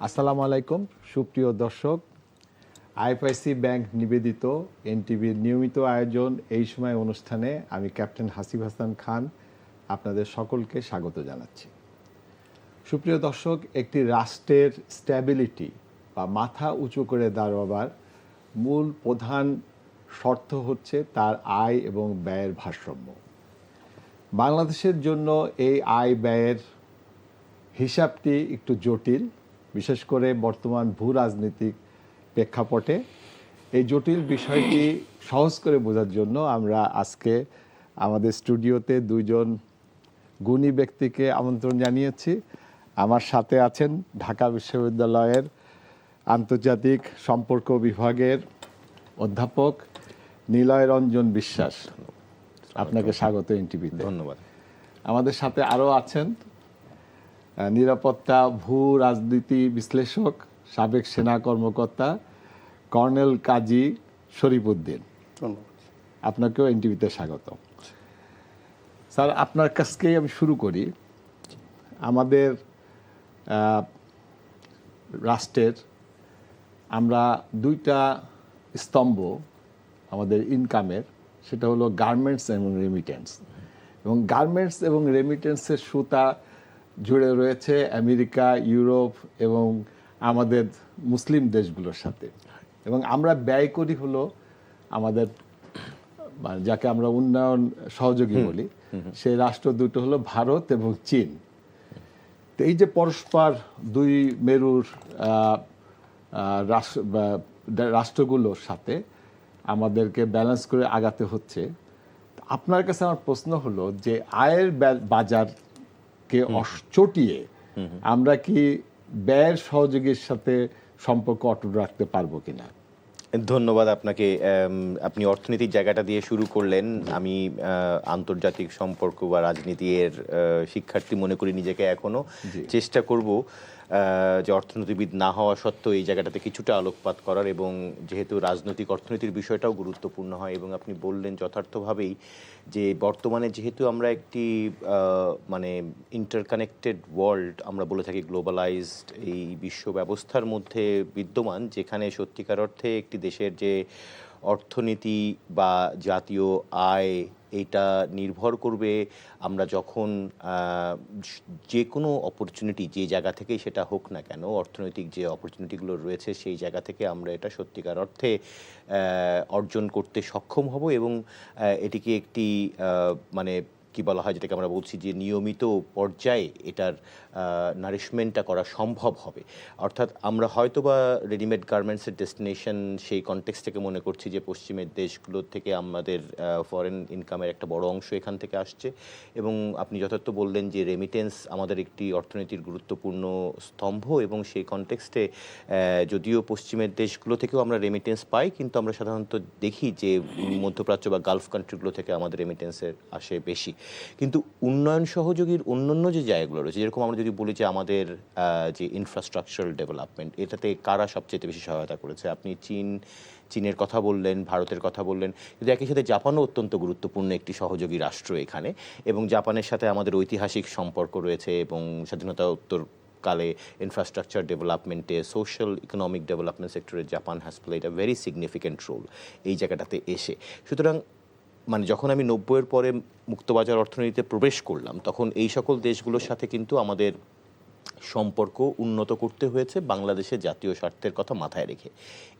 আসসালামু আলাইকুম সুপ্রিয় দর্শক, আইএফআইসি ব্যাংক নিবেদিত এনটিভির নিয়মিত আয়োজন এই সময় অনুষ্ঠানে আমি ক্যাপ্টেন হাসিব হাসান খান আপনাদের সকলকে স্বাগত জানাচ্ছি। সুপ্রিয় দর্শক, একটি রাষ্ট্রের স্ট্যাবিলিটি বা মাথা উঁচু করে দাঁড়াবার মূল প্রধান শর্ত হচ্ছে তার আয় এবং ব্যয়ের ভারসাম্য। বাংলাদেশের জন্য এই আয় ব্যয়ের হিসাবটি একটু জটিল, বিশেষ করে বর্তমান ভূ রাজনৈতিক প্রেক্ষাপটে। এই জটিল বিষয়টি সহজ করে বোঝার জন্য আমরা আজকে আমাদের স্টুডিওতে দুইজন গুণী ব্যক্তিকে আমন্ত্রণ জানিয়েছি। আমার সাথে আছেন ঢাকা বিশ্ববিদ্যালয়ের আন্তর্জাতিক সম্পর্ক বিভাগের অধ্যাপক নিলয় রঞ্জন বিশ্বাস। আপনাকে স্বাগত এনটিভিতে। ধন্যবাদ। আমাদের সাথে আরও আছেন নিরাপত্তা ভূ রাজনীতি বিশ্লেষক সাবেক সেনা কর্মকর্তা কর্নেল কাজী শরীফউদ্দিন। আপনাকেও এনটিভিতে স্বাগত। স্যার, আপনার কাছ থেকেই আমি শুরু করি। আমাদের রাষ্ট্রের আমরা দুইটা স্তম্ভ আমাদের ইনকামের, সেটা হলো গার্মেন্টস এবং রেমিটেন্স। এবং গার্মেন্টস এবং রেমিটেন্সের সুতা জুড়ে রয়েছে আমেরিকা, ইউরোপ এবং আমাদের মুসলিম দেশগুলোর সাথে। এবং আমরা ব্যয় করি হলো আমাদের যাকে আমরা উন্নয়ন সহযোগী বলি, সেই রাষ্ট্র দুটো হলো ভারত এবং চীন। তো এই যে পরস্পর দুই মেরুর রাষ্ট্রগুলোর সাথে আমাদেরকে ব্যালেন্স করে আগাতে হচ্ছে। আপনার কাছে আমার প্রশ্ন হলো যে আয়ের বাজারকে চটিয়ে আমরা কি ব্যয়ের সহযোগীর সাথে সম্পর্ক অটুট রাখতে পারবো কিনা? ধন্যবাদ আপনাকে। আপনি অর্থনীতির জায়গাটা দিয়ে শুরু করলেন। আমি আন্তর্জাতিক সম্পর্ক বা রাজনীতির শিক্ষার্থী মনে করি নিজেকে, এখনো চেষ্টা করব যে অর্থনীতিবিদ না হওয়া সত্ত্বেও এই জায়গাটাতে কিছুটা আলোকপাত করার, এবং যেহেতু রাজনৈতিক অর্থনীতির বিষয়টাও গুরুত্বপূর্ণ হয়। এবং আপনি বললেন যথার্থভাবেই যে বর্তমানে যেহেতু আমরা একটি মানে ইন্টারকানেক্টেড ওয়ার্ল্ড, আমরা বলে থাকি গ্লোবালাইজড এই বিশ্ব ব্যবস্থার মধ্যে বিদ্যমান, যেখানে সত্যিকার অর্থে একটি দেশের যে অর্থনীতি বা জাতীয় আয় এইটা নির্ভর করবে আমরা যখন যে কোনো অপরচুনিটি যে জায়গা থেকেই সেটা হোক না কেন, অর্থনৈতিক যে অপরচুনিটিগুলো রয়েছে সেই জায়গা থেকে আমরা এটা সত্যিকার অর্থে অর্জন করতে সক্ষম হব, এবং এটিকে একটি মানে কি বলা হয়, যেটাকে আমরা বলছি যে নিয়মিত পর্যায়ে এটার নারিশমেন্টটা করা সম্ভব হবে। অর্থাৎ আমরা হয়তো বা রেডিমেড গার্মেন্টসের ডেস্টিনেশন সেই কনটেক্সট থেকে মনে করছি যে পশ্চিমের দেশগুলোর থেকে আমাদের ফরেন ইনকামের একটা বড় অংশ এখান থেকে আসছে। এবং আপনি যথার্থ বললেন যে রেমিটেন্স আমাদের একটি অর্থনীতির গুরুত্বপূর্ণ স্তম্ভ, এবং সেই কনটেক্সটে যদিও পশ্চিমের দেশগুলো থেকেও আমরা রেমিটেন্স পাই, কিন্তু আমরা সাধারণত দেখি যে মধ্যপ্রাচ্য বা গালফ কান্ট্রিগুলো থেকে আমাদের রেমিটেন্সের আসে বেশি। কিন্তু উন্নয়ন সহযোগীর অন্যান্য যে জায়গাগুলো রয়েছে, যেরকম আমরা যদি বলি যে আমাদের যে ইনফ্রাস্ট্রাকচারাল ডেভেলপমেন্ট, এটাতে কারা সবচেয়ে বেশি সহায়তা করেছে? আপনি চীনের কথা বললেন, ভারতের কথা বললেন, কিন্তু একই সাথে জাপানও অত্যন্ত গুরুত্বপূর্ণ একটি সহযোগী রাষ্ট্র এখানে। এবং জাপানের সাথে আমাদের ঐতিহাসিক সম্পর্ক রয়েছে, এবং স্বাধীনতা উত্তর কালে ইনফ্রাস্ট্রাকচার ডেভেলপমেন্টে, সোশ্যাল ইকোনমিক ডেভেলপমেন্ট সেক্টরে Japan has played a very significant role এই জায়গাটাতে এসে। সুতরাং মানে যখন আমি 90-এর পরে মুক্তবাজার অর্থনীতিতে প্রবেশ করলাম, তখন এই সকল দেশগুলোর সাথে কিন্তু আমাদের সম্পর্ক উন্নত করতে হয়েছে বাংলাদেশের জাতীয় স্বার্থের কথা মাথায় রেখে।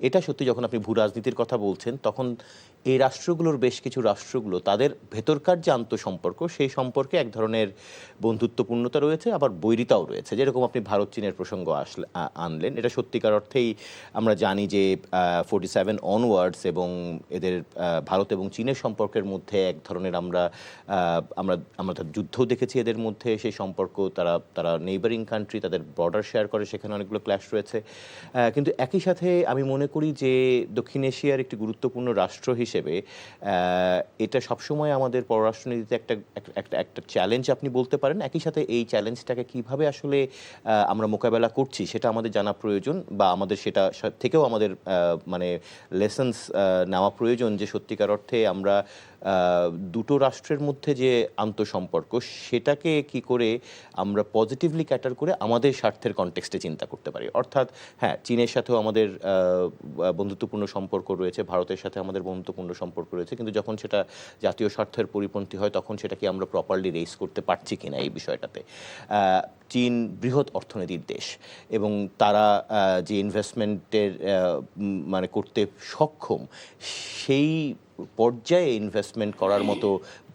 এটা সত্যি, যখন আপনি ভূ রাজনীতির কথা বলছেন, তখন এই রাষ্ট্রগুলোর বেশ কিছু রাষ্ট্রগুলো তাদের ভেতরকার যে আন্তঃসম্পর্ক, সেই সম্পর্কে এক ধরনের বন্ধুত্বপূর্ণতা রয়েছে, আবার বৈরিতাও রয়েছে। যেরকম আপনি ভারত চীনের প্রসঙ্গ আনলেন, এটা সত্যিকার অর্থেই আমরা জানি যে 47 অনওয়ার্ডস এবং এদের ভারত এবং চীনের সম্পর্কের মধ্যে এক ধরনের আমরা যুদ্ধও দেখেছি এদের মধ্যে। সেই সম্পর্ক তারা নেইবারিং কান্ট্রি, তাদের বর্ডার শেয়ার করে, সেখানে অনেকগুলো ক্ল্যাশ রয়েছে। কিন্তু একই সাথে আমি মনে করি যে দক্ষিণ এশিয়ার একটি গুরুত্বপূর্ণ রাষ্ট্র হিসেবে এটা সবসময় আমাদের পররাষ্ট্রনীতিতে একটা চ্যালেঞ্জ আপনি বলতে পারেন। একই সাথে এই চ্যালেঞ্জটাকে কিভাবে আসলে আমরা মোকাবেলা করছি সেটা আমাদের জানা প্রয়োজন, বা আমাদের সেটা থেকেও আমাদের মানে লেসন্স নেওয়া প্রয়োজন, যে সত্যিকার অর্থে আমরা দুটো রাষ্ট্রের মধ্যে যে আন্তঃসম্পর্ক সেটাকে কি করে আমরা পজিটিভলি ক্যাটার করে আমাদের স্বার্থের কনটেক্সটে চিন্তা করতে পারি। অর্থাৎ হ্যাঁ, চীনের সাথেও আমাদের বন্ধুত্বপূর্ণ সম্পর্ক রয়েছে, ভারতের সাথে আমাদের বন্ধুত্বপূর্ণ সম্পর্ক রয়েছে, কিন্তু যখন সেটা জাতীয় স্বার্থের পরিপন্থী হয় তখন সেটাকে আমরা প্রপারলি রেইজ করতে পারছি কিনা এই বিষয়টাতে। চীন বৃহৎ অর্থনীতির দেশ এবং তারা যে ইনভেস্টমেন্টের মানে করতে সক্ষম, সেই পর্যায়ে ইনভেস্টমেন্ট করার মতো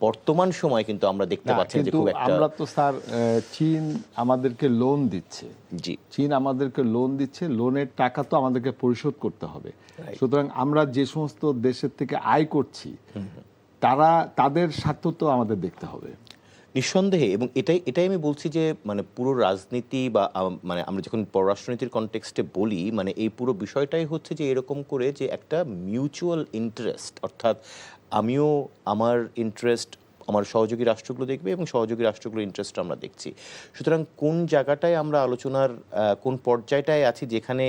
বর্তমান সময় কিন্তু আমরা দেখতে পাচ্ছি যে খুব একটা। আমরা তো স্যার চীন আমাদেরকে লোন দিচ্ছে, জি, চীন আমাদেরকে লোন দিচ্ছে, লোনের টাকা তো আমাদেরকে পরিশোধ করতে হবে। সুতরাং আমরা যে সমস্ত দেশের থেকে আয় করছি তাদের স্বার্থ তো আমাদের দেখতে হবে নিঃসন্দেহে। এবং এটাই আমি বলছি যে মানে পুরো রাজনীতি বা মানে আমরা যখন পররাষ্ট্রনীতির কনটেক্সটে বলি, মানে এই পুরো বিষয়টাই হচ্ছে যে এরকম করে যে একটা মিউচুয়াল ইন্টারেস্ট, অর্থাৎ আমিও আমার ইন্টারেস্ট আমার সহযোগী রাষ্ট্রগুলো দেখবে এবং সহযোগী রাষ্ট্রগুলোর ইন্টারেস্ট আমরা দেখছি। সুতরাং কোন জায়গাটায় আমরা আলোচনার কোন পর্যায়টায় আছি যেখানে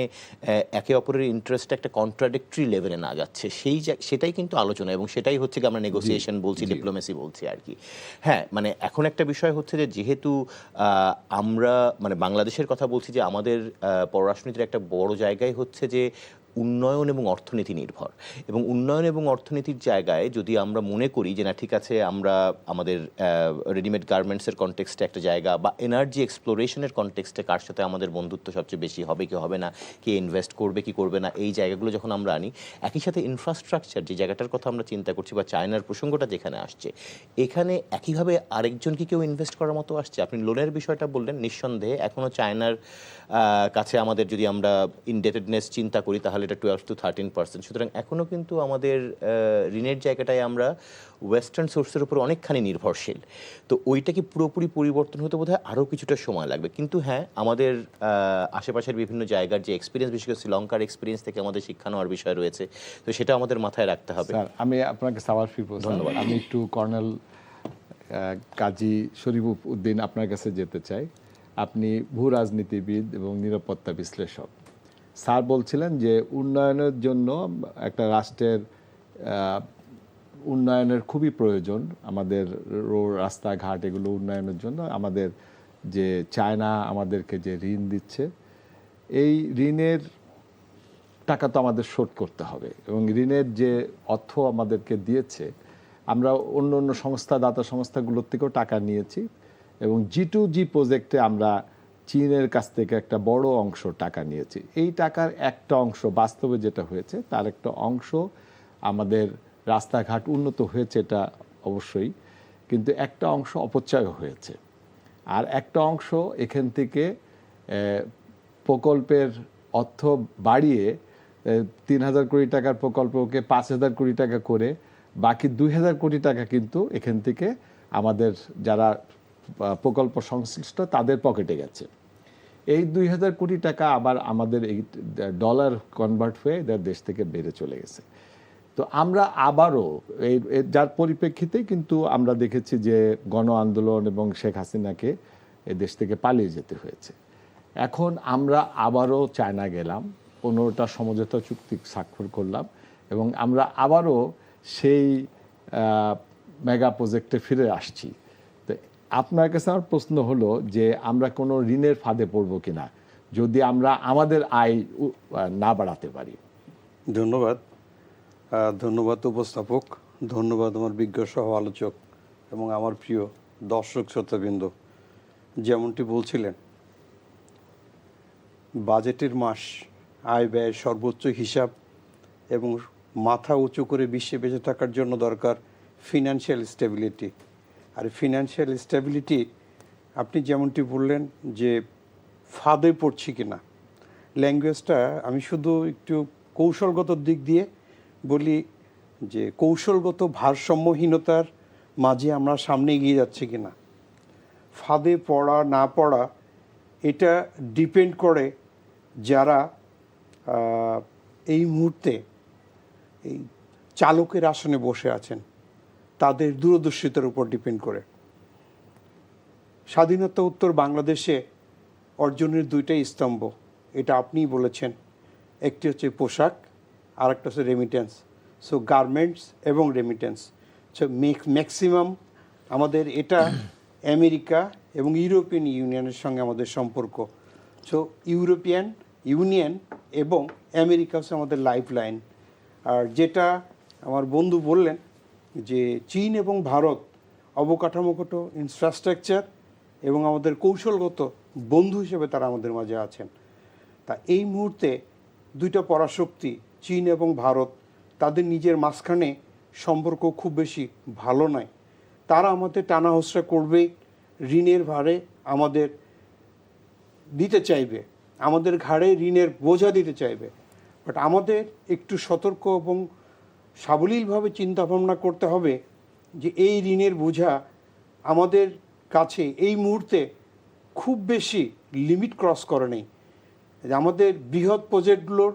একে অপরের ইন্টারেস্ট একটা কন্ট্রাডিক্টরি লেভেলে না যাচ্ছে, সেটাই কিন্তু আলোচনা, এবং সেটাই হচ্ছে কি আমরা নেগোসিয়েশন বলছি, ডিপ্লোমেসি বলছি আর কি। হ্যাঁ, মানে এখন একটা বিষয় হচ্ছে যে যেহেতু আমরা মানে বাংলাদেশের কথা বলছি, যে আমাদের পররাষ্ট্রনীতির একটা বড় জায়গায় হচ্ছে যে উন্নয়ন এবং অর্থনীতি নির্ভর, এবং উন্নয়ন এবং অর্থনীতির জায়গায় যদি আমরা মনে করি যে না ঠিক আছে আমরা আমাদের রেডিমেড গার্মেন্টসের কনটেক্সটে একটা জায়গা, বা এনার্জি এক্সপ্লোরেশনের কনটেক্সটে কার সাথে আমাদের বন্ধুত্ব সবচেয়ে বেশি হবে কি হবে না, কে ইনভেস্ট করবে কি করবে না, এই জায়গাগুলো যখন আমরা আনি, একই সাথে ইনফ্রাস্ট্রাকচার যে জায়গাটার কথা আমরা চিন্তা করছি বা চায়নার প্রসঙ্গটা যেখানে আসছে, এখানে একইভাবে আরেকজন কি কেউ ইনভেস্ট করার মতো আসছে। আপনি লোনের বিষয়টা বললেন, নিঃসন্দেহে এখনও চায়নার কাছে আমাদের যদি আমরা ইনডেটেডনেস চিন্তা করি তাহলে এটা 12 to 13%। সুতরাং এখনও কিন্তু আমাদের ঋণের জায়গাটায় আমরা ওয়েস্টার্ন সোর্সের উপর অনেকখানি নির্ভরশীল। তো ওইটা কি পুরোপুরি পরিবর্তন হতে বোধহয় আরও কিছুটা সময় লাগবে। কিন্তু হ্যাঁ, আমাদের আশেপাশের বিভিন্ন জায়গার যে এক্সপিরিয়েন্স, বিশেষ করে শ্রীলঙ্কার এক্সপিরিয়েন্স থেকে আমাদের শিক্ষা নেওয়ার বিষয় রয়েছে, তো সেটা আমাদের মাথায় রাখতে হবে। স্যার, আমি আপনাকে সাওয়ার ফিরব। ধন্যবাদ। আমি একটু কর্নেল কাজী শরীফ উদ্দিন আপনার কাছে যেতে চাই। আপনি ভূ রাজনীতিবিদ এবং নিরাপত্তা বিশ্লেষক। স্যার বলছিলেন যে উন্নয়নের জন্য একটা রাষ্ট্রের উন্নয়নের খুবই প্রয়োজন, আমাদের রোড রাস্তাঘাট এগুলো উন্নয়নের জন্য আমাদের যে চায়না আমাদেরকে যে ঋণ দিচ্ছে, এই ঋণের টাকা তো আমাদের শোধ করতে হবে, এবং ঋণের যে অর্থ আমাদেরকে দিয়েছে, আমরা অন্য অন্য সংস্থা, দাতা সংস্থাগুলোর থেকেও টাকা নিয়েছি, এবং G2G প্রজেক্টে আমরা চীনের কাছ থেকে একটা বড় অংশ টাকা নিয়েছি। এই টাকার একটা অংশ বাস্তবে যেটা হয়েছে, তার একটা অংশ আমাদের রাস্তাঘাট উন্নত হয়েছে, এটা অবশ্যই, কিন্তু একটা অংশ অপচয় হয়েছে। আর একটা অংশ এখান থেকে প্রকল্পের অর্থ বাড়িয়ে 3,000 কোটি টাকার প্রকল্পকে 5,000 কোটি টাকা করে বাকি 2,000 কোটি টাকা কিন্তু এখান থেকে আমাদের যারা প্রকল্প সংশ্লিষ্ট তাদের পকেটে গেছে। এই 2,000 কোটি টাকা আবার আমাদের এই ডলার কনভার্ট হয়ে দেশ থেকে বেড়ে চলে গেছে। তো আমরা আবারও যার পরিপ্রেক্ষিতে কিন্তু আমরা দেখেছি যে গণ আন্দোলন এবং শেখ হাসিনাকে এই দেশ থেকে পালিয়ে যেতে হয়েছে। এখন আমরা আবারও চায়না গেলাম, 15টা সমঝোতা চুক্তি স্বাক্ষর করলাম, এবং আমরা আবারও সেই মেগা প্রজেক্টে ফিরে আসছি। তো আপনার কাছে আমার প্রশ্ন হলো যে আমরা কোনো ঋণের ফাঁদে পড়ব কিনা যদি আমরা আমাদের আয় না বাড়াতে পারি। ধন্যবাদ উপস্থাপক, ধন্যবাদ আমার বিজ্ঞ সহ আলোচক এবং আমার প্রিয় দর্শক শ্রোতাবৃন্দ। যেমনটি বলছিলেন, বাজেটের মাস, আয় ব্যয়ের সর্বোচ্চ হিসাব এবং মাথা উঁচু করে বিশ্বে বেঁচে থাকার জন্য দরকার ফিনান্সিয়াল স্টেবিলিটি। আর ফিনান্সিয়াল স্টেবিলিটি আপনি যেমনটি বললেন যে ফাঁদে পড়ছি কিনা, ল্যাঙ্গুয়েজটা আমি শুধু একটু কৌশলগত দিক দিয়ে বলি যে কৌশলগত ভারসাম্যহীনতার মাঝে আমরা সামনে এগিয়ে যাচ্ছি কিনা। ফাঁদে পড়া না পড়া এটা ডিপেন্ড করে যারা এই মুহূর্তে এই চালকের আসনে বসে আছেন তাদের দূরদর্শিতার উপর ডিপেন্ড করে। স্বাধীনতা উত্তর বাংলাদেশে অর্জনের দুইটাই স্তম্ভ, এটা আপনিই বলেছেন। একটি হচ্ছে পোশাক, আর একটা হচ্ছে রেমিটেন্স। সো গার্মেন্টস এবং রেমিটেন্স, ম্যাক্সিমাম আমাদের এটা আমেরিকা এবং ইউরোপিয়ান ইউনিয়নের সঙ্গে আমাদের সম্পর্ক। সো ইউরোপিয়ান ইউনিয়ন এবং আমেরিকা হচ্ছে আমাদের লাইফ লাইন। আর যেটা আমার বন্ধু বললেন যে চীন এবং ভারত অবকাঠামোগত ইনফ্রাস্ট্রাকচার এবং আমাদের কৌশলগত বন্ধু হিসেবে তারা আমাদের মাঝে আছেন। তা এই মুহূর্তে দুইটা পরাশক্তি চীন এবং ভারত, তাদের নিজের মাঝখানে সম্পর্ক খুব বেশি ভালো নয়। তারা আমাদের টানা হোসরা করবে, ঋণের ভারে আমাদের দিতে চাইবে, আমাদের ঘাড়ে ঋণের বোঝা দিতে চাইবে। বাট আমাদের একটু সতর্ক এবং সাবলীলভাবে চিন্তা ভাবনা করতে হবে যে এই ঋণের বোঝা আমাদের কাছে এই মুহূর্তে খুব বেশি লিমিট ক্রস করে নেই। আমাদের বৃহৎ প্রজেক্টগুলোর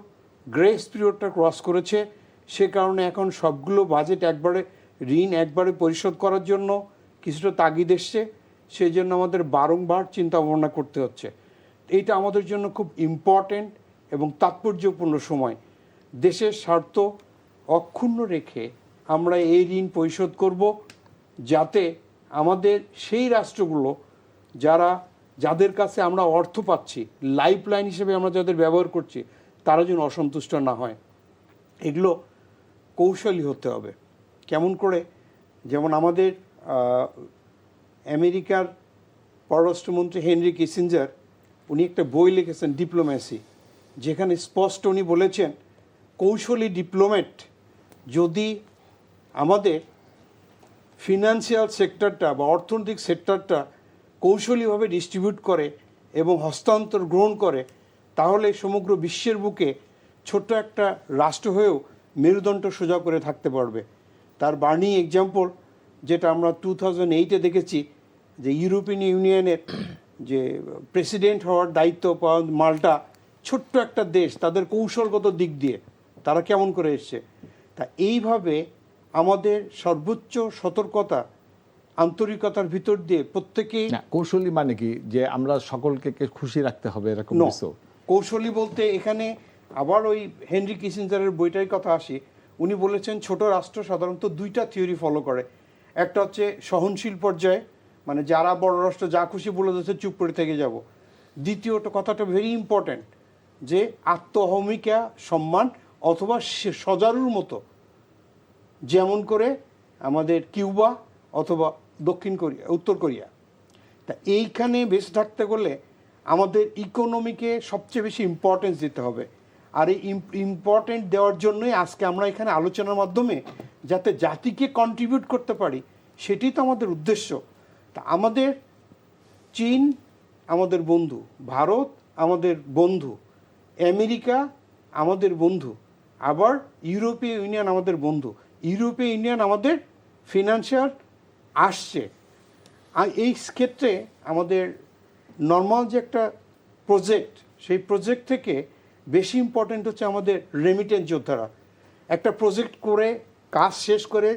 গ্রেস পিরিয়ডটা ক্রস করেছে, সে কারণে এখন সবগুলো বাজেট ঋণ একবারে পরিশোধ করার জন্য কিছুটা তাগিদ এসছে। সেই জন্য আমাদের বারংবার চিন্তা ভাবনা করতে হচ্ছে। এইটা আমাদের জন্য খুব ইম্পর্ট্যান্ট এবং তাৎপর্যপূর্ণ সময়। দেশের স্বার্থ অক্ষুণ্ণ রেখে আমরা এই ঋণ পরিশোধ করব, যাতে আমাদের সেই রাষ্ট্রগুলো যাদের কাছে আমরা অর্থ পাচ্ছি, লাইফ লাইন হিসেবে আমরা যাদের ব্যবহার করছি, তারা যেন অসন্তুষ্ট না হয়। এগুলো কৌশলী হতে হবে। কেমন করে? যেমন আমাদের আমেরিকার পররাষ্ট্রমন্ত্রী হেনরি কিসিঞ্জার, উনি একটা বই লিখেছেন ডিপ্লোম্যাসি, যেখানে স্পষ্ট উনি বলেছেন কৌশলী ডিপ্লোম্যাট যদি আমাদের ফিনান্সিয়াল সেক্টরটা বা অর্থনৈতিক সেক্টরটা কৌশলীভাবে ডিস্ট্রিবিউট করে এবং হস্তান্তর গ্রহণ করে, তাহলে সমগ্র বিশ্বের বুকে ছোট্ট একটা রাষ্ট্র হয়েও মেরুদণ্ড সোজা করে থাকতে পারবে। তার বার্নিং এক্সাম্পল যেটা আমরা 2008-এ দেখেছি, যে ইউরোপিয়ান ইউনিয়নের যে প্রেসিডেন্ট হওয়ার দায়িত্ব পাওয়া মাল্টা, ছোট্ট একটা দেশ, তাদের কৌশলগত দিক দিয়ে তারা কেমন করে এসছে। তা এইভাবে আমাদের সর্বোচ্চ সতর্কতা, আন্তরিকতার ভিতর দিয়ে প্রত্যেকেই। কৌশলী মানে কি যে আমরা সকলকে খুশি রাখতে হবে এরকম কিছু? কৌশলী বলতে এখানে আবার ওই হেনরি কিসিঞ্জারের বইটার কথা আসি। উনি বলেছেন ছোট রাষ্ট্র সাধারণত দুইটা থিওরি ফলো করে। একটা হচ্ছে সহনশীল পর্যায়ে, মানে যারা বড় রাষ্ট্র যা খুশি বলে দিচ্ছে চুপ করে থেকে যাব। দ্বিতীয়টা কথাটা ভেরি ইম্পর্ট্যান্ট, যে আত্ম অহমিকা সম্মান অথবা সজারুর মতো, যেমন করে আমাদের কিউবা অথবা উত্তর কোরিয়া। তা এইখানে বেঁচে থাকতে গেলে আমাদের ইকোনমিকে সবচেয়ে বেশি ইম্পর্টেন্স দিতে হবে। আর এই ইম্পর্টেন্ট দেওয়ার জন্যই আজকে আমরা এখানে আলোচনার মাধ্যমে যাতে জাতিকে কন্ট্রিবিউট করতে পারি, সেটি তো আমাদের উদ্দেশ্য। তা আমাদের চীন আমাদের বন্ধু, ভারত আমাদের বন্ধু, আমেরিকা আমাদের বন্ধু, আবার ইউরোপীয় ইউনিয়ন আমাদের বন্ধু। ইউরোপীয় ইউনিয়ন আমাদের ফিনান্সিয়াল আসছে। আর এই ক্ষেত্রে আমাদের নর্মাল যে একটা প্রজেক্ট, সেই প্রজেক্ট থেকে বেশি ইম্পর্টেন্ট হচ্ছে আমাদের রেমিটেন্স যোদ্ধারা। একটা প্রজেক্ট করে কাজ শেষ করে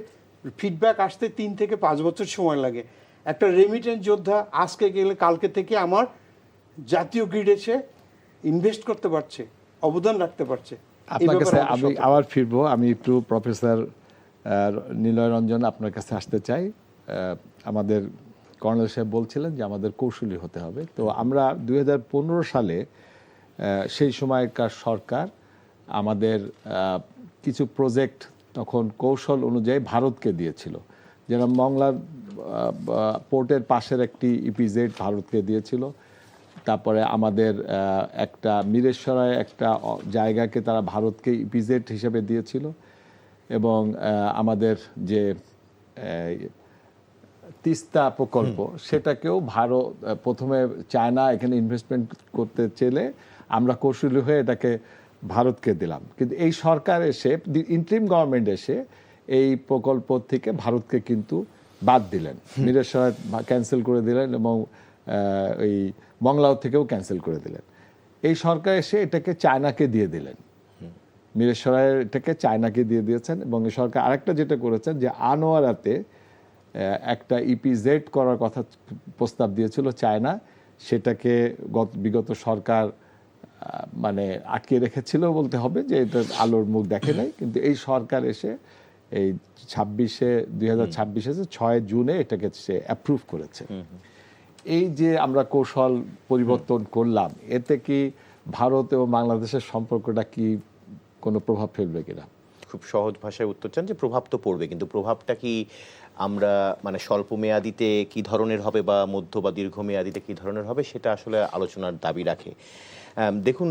ফিডব্যাক আসতে 3 থেকে 5 বছর সময় লাগে। একটা রেমিটেন্স যোদ্ধা আজকে গেলে কালকে থেকে আমার জাতীয় গ্রিড এসে ইনভেস্ট করতে পারছে, অবদান রাখতে পারছে। আপনার কাছে আমি আবার ফিরবো। আমি একটু প্রফেসর নিলয় রঞ্জন আপনার কাছে আসতে চাই। আমাদের কর্নেল সাহেব বলছিলেন যে আমাদের কৌশলী হতে হবে। তো আমরা 2015 সালে সেই সময়কার সরকার আমাদের কিছু প্রজেক্ট তখন কৌশল অনুযায়ী ভারতকে দিয়েছিল। যেরকম মংলার পোর্টের পাশের একটি ইপিজেড ভারতকে দিয়েছিল। তারপরে আমাদের একটা মিরেশ্বরায় একটা জায়গাকে তারা ভারতকে ইপিজেড হিসেবে দিয়েছিল। এবং আমাদের যে তিস্তা প্রকল্প, সেটাকেও ভারত প্রথমে চায়না এখানে ইনভেস্টমেন্ট করতে চেলে আমরা কৌশলী হয়ে এটাকে ভারতকে দিলাম। কিন্তু এই সরকার এসে, ইন্টারিম গভর্নমেন্ট এসে এই প্রকল্প থেকে ভারতকে কিন্তু বাদ দিলেন, মিরেশ্বরায় ক্যান্সেল করে দিলেন এবং ওই মংলাও থেকেও ক্যান্সেল করে দিলেন। এই সরকার এসে এটাকে চায়নাকে দিয়ে দিলেন, মিরেশ্বরায়ের এটাকে চায়নাকে দিয়ে দিয়েছেন। এবং এই সরকার আরেকটা যেটা করেছেন যে আনোয়ারাতে একটা ইপিজেড করার কথা প্রস্তাব দিয়েছিল চায়না, সেটাকে বিগত সরকার মানে আটকে রেখেছিল বলতে হবে, যে এটা আলোর মুখ দেখে নাই। কিন্তু এই সরকার এসে এই 2026 6 জুনে এটাকে সে অ্যাপ্রুভ করেছে। এই যে আমরা কৌশল পরিবর্তন করলাম, এতে কি ভারত এবং বাংলাদেশের সম্পর্কটা কি কোনো প্রভাব ফেলবে কিনা? খুব সহজ ভাষায় উত্তর চান যে প্রভাব তো পড়বে, কিন্তু প্রভাবটা কি আমরা মানে স্বল্প মেয়াদিতে কি ধরনের হবে বা মধ্য বা দীর্ঘ মেয়াদিতে কি ধরনের হবে সেটা আসলে আলোচনার দাবি রাখে। দেখুন,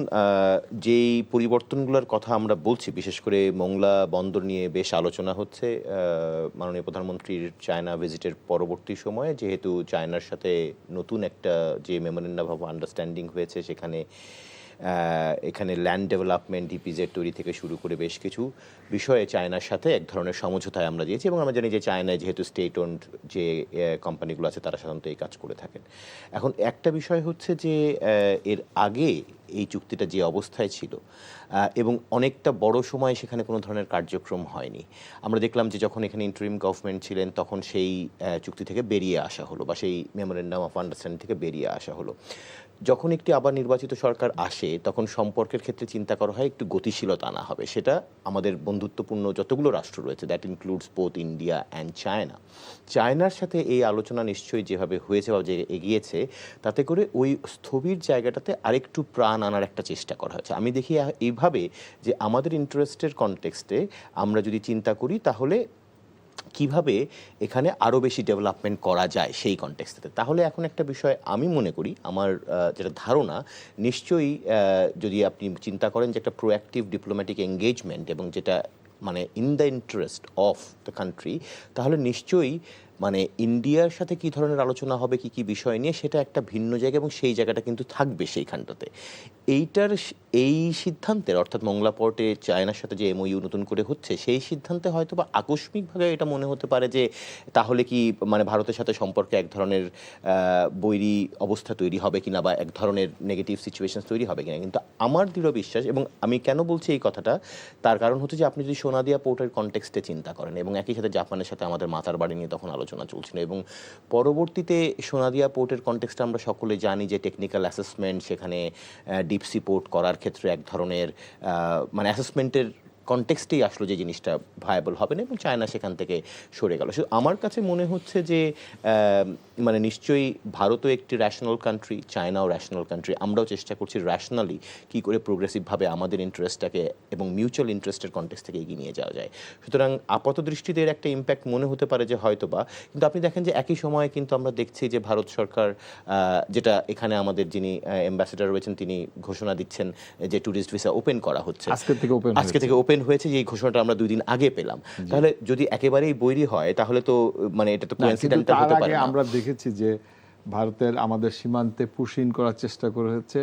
যেই পরিবর্তনগুলোর কথা আমরা বলছি, বিশেষ করে মোংলা বন্দর নিয়ে বেশ আলোচনা হচ্ছে মাননীয় প্রধানমন্ত্রীর চায়না ভিজিটের পরবর্তী সময়ে, যেহেতু চায়নার সাথে নতুন একটা যে মেমোরেন্ডাম অফ আন্ডারস্ট্যান্ডিং হয়েছে, সেখানে এখানে ল্যান্ড ডেভেলপমেন্ট, ডিপিজেড তৈরি থেকে শুরু করে বেশ কিছু বিষয়ে চায়নার সাথে এক ধরনের সমঝোতায় আমরা দিয়েছি। এবং আমরা জানি যে চায়নায় যেহেতু স্টেট ওন্ড যে কোম্পানিগুলো আছে তারা সাধারণত এই কাজ করে থাকেন। এখন একটা বিষয় হচ্ছে যে এর আগে এই চুক্তিটা যে অবস্থায় ছিল এবং অনেকটা বড় সময় সেখানে কোনো ধরনের কার্যক্রম হয়নি। আমরা দেখলাম যে যখন এখানে ইন্টারিম গভর্নমেন্ট ছিলেন তখন সেই চুক্তি থেকে বেরিয়ে আসা হলো বা সেই মেমোরেন্ডাম অফ আন্ডারস্ট্যান্ডিং থেকে বেরিয়ে আসা হলো। যখন একটি আবার নির্বাচিত সরকার আসে তখন সম্পর্কের ক্ষেত্রে চিন্তা করা হয় একটু গতিশীলতা আনা হবে। সেটা আমাদের বন্ধুত্বপূর্ণ যতগুলো রাষ্ট্র রয়েছে, that includes both India and China. চায়নার সাথে এই আলোচনা নিশ্চয়ই যেভাবে হয়েছে বা যে এগিয়েছে, তাতে করে ওই স্থবির জায়গাটাতে আরেকটু প্রাণ আনার একটা চেষ্টা করা হয়েছে। আমি দেখি এইভাবে যে আমাদের ইন্টারেস্টের কনটেক্সটে আমরা যদি চিন্তা করি তাহলে কিভাবে এখানে আরও বেশি ডেভেলপমেন্ট করা যায় সেই কনটেক্সটে। তাহলে এখন একটা বিষয় আমি মনে করি, আমার যেটা ধারণা, নিশ্চয়ই যদি আপনি চিন্তা করেন যে একটা প্রোঅ্যাক্টিভ ডিপ্লোম্যাটিক এঙ্গেজমেন্ট এবং যেটা মানে in the interest of the country, তাহলে নিশ্চয়ই মানে ইন্ডিয়ার সাথে কী ধরনের আলোচনা হবে, কী কী বিষয় নিয়ে, সেটা একটা ভিন্ন জায়গা এবং সেই জায়গাটা কিন্তু থাকবে সেইখানটাতে। এই সিদ্ধান্তের, অর্থাৎ মোংলা পোর্টে চায়নার সাথে যে এমওইউ নতুন করে হচ্ছে, সেই সিদ্ধান্তে হয়তো বা আকস্মিকভাবে এটা মনে হতে পারে যে তাহলে কি মানে ভারতের সাথে সম্পর্কে এক ধরনের বৈরী অবস্থা তৈরি হবে কিনা বা এক ধরনের নেগেটিভ সিচুয়েশন তৈরি হবে কিনা। কিন্তু আমার দৃঢ় বিশ্বাস, এবং আমি কেন বলছি এই কথাটা, তার কারণ হচ্ছে যে আপনি যদি সোনাদিয়া পোর্টের কনটেক্সটে চিন্তা করেন এবং একই সাথে জাপানের সাথে আমাদের মাতার বাড়ি নিয়ে তখন আলোচনা চলছিল, এবং পরবর্তীতে সোনাদিয়া পোর্টের কনটেক্সটে আমরা সকলে জানি যে টেকনিক্যাল অ্যাসেসমেন্ট, সেখানে ডিপ সি পোর্ট করার ক্ষেত্রে এক ধরনের মানে অ্যাসেসমেন্টের কনটেক্সটেই আসলো যে জিনিসটা ভায়াবল হবে না, এবং চায়না সেখান থেকে সরে গেল। আমার কাছে মনে হচ্ছে যে মানে নিশ্চয়ই ভারতও একটি র্যাশনাল কান্ট্রি, চায়নাও র্যাশনাল কান্ট্রি। আমরাও চেষ্টা করছি র্যাশনালি কী করে প্রোগ্রেসিভভাবে আমাদের ইন্টারেস্টটাকে এবং মিউচুয়াল ইন্টারেস্টের কনটেক্সট থেকে এগিয়ে নিয়ে যাওয়া যায়। সুতরাং আপাত দৃষ্টিতে এর একটা ইম্প্যাক্ট মনে হতে পারে যে হয়তো বা, কিন্তু আপনি দেখেন যে একই সময়ে কিন্তু আমরা দেখছি যে ভারত সরকার, যেটা এখানে আমাদের যিনি অ্যাম্বাসেডর রয়েছেন তিনি ঘোষণা দিচ্ছেন যে ট্যুরিস্ট ভিসা ওপেন করা হচ্ছে, আজকে থেকে ওপেন হয়েছে, যে এই ঘোষণাটা আমরা 2 দিন আগে পেলাম। তাহলে যদি একেবারেই বৈরী হয় তাহলে তো মানে এটা তো কোইন্সিডেন্টাল হতে পারে না। আমরা দেখেছি যে ভারতের আমাদের সীমান্তে পুশিন করার চেষ্টা করা হচ্ছে,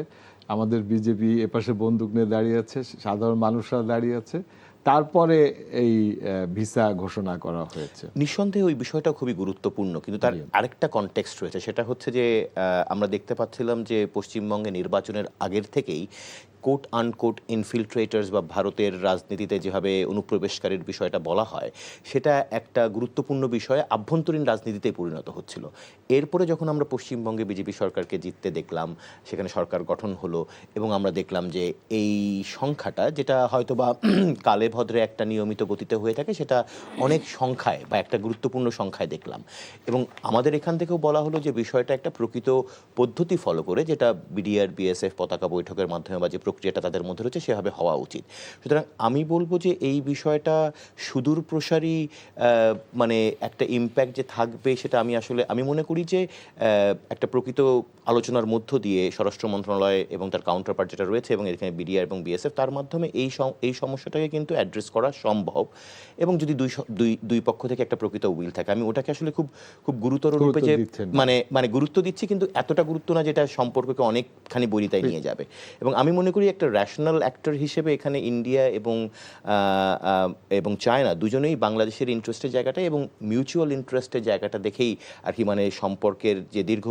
আমাদের বিজেপি এপাশে বন্দুক নিয়ে দাঁড়িয়ে আছে, সাধারণ মানুষরা দাঁড়িয়ে আছে, তারপরে এই ভিসা ঘোষণা করা হয়েছে। নিঃসন্দেহে ওই বিষয়টা খুবই গুরুত্বপূর্ণ, কিন্তু তার আরেকটা কনটেক্সট রয়েছে। সেটা হচ্ছে যে আমরা দেখতে পাচ্ছিলাম যে পশ্চিমবঙ্গে নির্বাচনের আগের থেকেই কোট আনকোট ইনফিলট্রেটার্স বা ভারতের রাজনীতিতে যেভাবে অনুপ্রবেশকারীর বিষয়টা বলা হয়, সেটা একটা গুরুত্বপূর্ণ বিষয় আভ্যন্তরীণ রাজনীতিতে পরিণত হচ্ছিল। এরপরে যখন আমরা পশ্চিমবঙ্গে বিজেপি সরকারকে জিততে দেখলাম, সেখানে সরকার গঠন হলো, এবং আমরা দেখলাম যে এই সংখ্যাটা, যেটা হয়তো বা কালে ভদ্রে একটা নিয়মিত গতিতে হয়ে থাকে, সেটা অনেক সংখ্যায় বা একটা গুরুত্বপূর্ণ সংখ্যায় দেখলাম। এবং আমাদের এখান থেকেও বলা হলো যে বিষয়টা একটা প্রকৃত পদ্ধতি ফলো করে, যেটা বিডিআর বিএসএফ পতাকা বৈঠকের মাধ্যমে বা যে প্রক্রিয়াটা তাদের মধ্যে রয়েছে সেভাবে হওয়া উচিত। সুতরাং আমি বলবো যে এই বিষয়টা সুদূর প্রসারী মানে একটা ইম্প্যাক্ট যে থাকবে, সেটা আমি মনে করি যে একটা প্রকৃত আলোচনার মধ্য দিয়ে স্বরাষ্ট্র মন্ত্রণালয় এবং তার কাউন্টারপার্ট যেটা রয়েছে এবং এখানে বিডিআর এবং বিএসএফ, তার মাধ্যমে এই সমস্যাটাকে কিন্তু অ্যাড্রেস করা সম্ভব। এবং যদি দুই পক্ষ থেকে একটা প্রকৃত উইল থাকে, আমি ওটাকে আসলে খুব খুব গুরুতর রূপে যে মানে গুরুত্ব দিচ্ছি, কিন্তু এতটা গুরুত্ব না যেটা সম্পর্ককে অনেকখানি বৈরিতায় নিয়ে যাবে। এবং আমি মনে করি একটা র্যাশনাল অ্যাক্টর হিসেবে এখানে ইন্ডিয়া এবং চায়না দুজনেই বাংলাদেশের ইন্টারেস্টের জায়গাটা এবং মিউচুয়াল ইন্টারেস্টের জায়গাটা দেখেই আর কি, মানে সম্পর্কের যে দীর্ঘ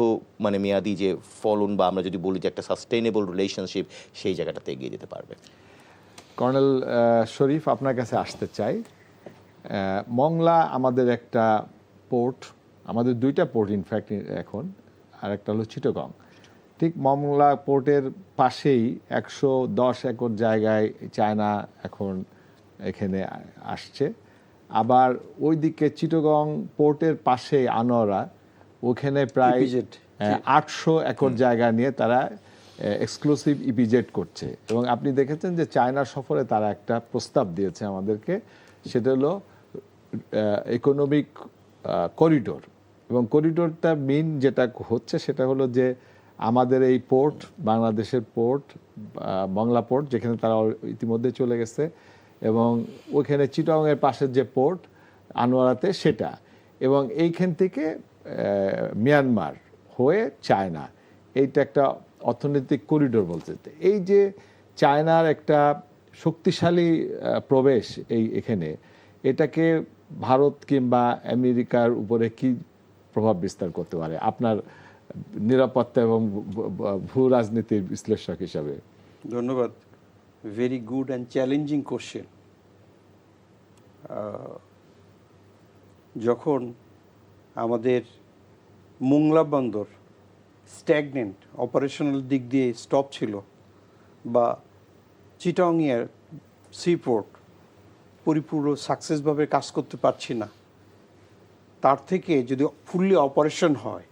মানে মেয়াদি যে ফলন, বা আমরা যদি বলি যে একটা সাস্টেইনেবল রিলেশনশিপ, সেই জায়গাটাতে এগিয়ে যেতে পারবে। কর্নেল শরীফ, আপনার কাছে আসতে চাই। মংলা আমাদের একটা পোর্ট, আমাদের 2টা পোর্ট ইনফ্যাক্ট এখন, আর একটা হলো চিটাগং। ঠিক মংলা পোর্টের পাশেই 110 একর জায়গায় চায়না এখন এখানে আসছে। আবার ওইদিকে চিটাগং পোর্টের পাশে আনোয়ারা, ওখানে প্রায় EPZ 800 একর জায়গা নিয়ে তারা এক্সক্লুসিভ ইপিজেড করছে। এবং আপনি দেখেছেন যে চায়না সফরে তারা একটা প্রস্তাব দিয়েছে আমাদেরকে, সেটা হলো ইকোনমিক করিডোর। এবং করিডোরটা মেইন যেটা হচ্ছে সেটা হলো যে আমাদের এই পোর্ট, বাংলাদেশের পোর্ট, বাংলা পোর্ট, যেখানে তারা ইতিমধ্যে চলে গেছে, এবং ওইখানে চিটাগংয়ের পাশের যে পোর্ট আনোয়ারাতে সেটা, এবং এইখান থেকে মিয়ানমার হয়ে চায়না, এইটা একটা অর্থনৈতিক করিডোর বলতে। এই যে চায়নার একটা শক্তিশালী প্রবেশ এখানে, এটাকে ভারত কিংবা আমেরিকার উপরে কি প্রভাব বিস্তার করতে পারে আপনার নিরাপত্তা এবং ভূ রাজনীতির বিশ্লেষক হিসাবে? ধন্যবাদ। Very good and challenging question. যখন আমাদের মোংলা বন্দর স্ট্যাগনেন্ট, অপারেশনাল দিক দিয়ে স্টপ ছিল, বা চিটাংয়ের সিপোর্ট পরিপূর্ণ সাকসেসভাবে কাজ করতে পারছি না, তার থেকে যদি ফুললি অপারেশন হয়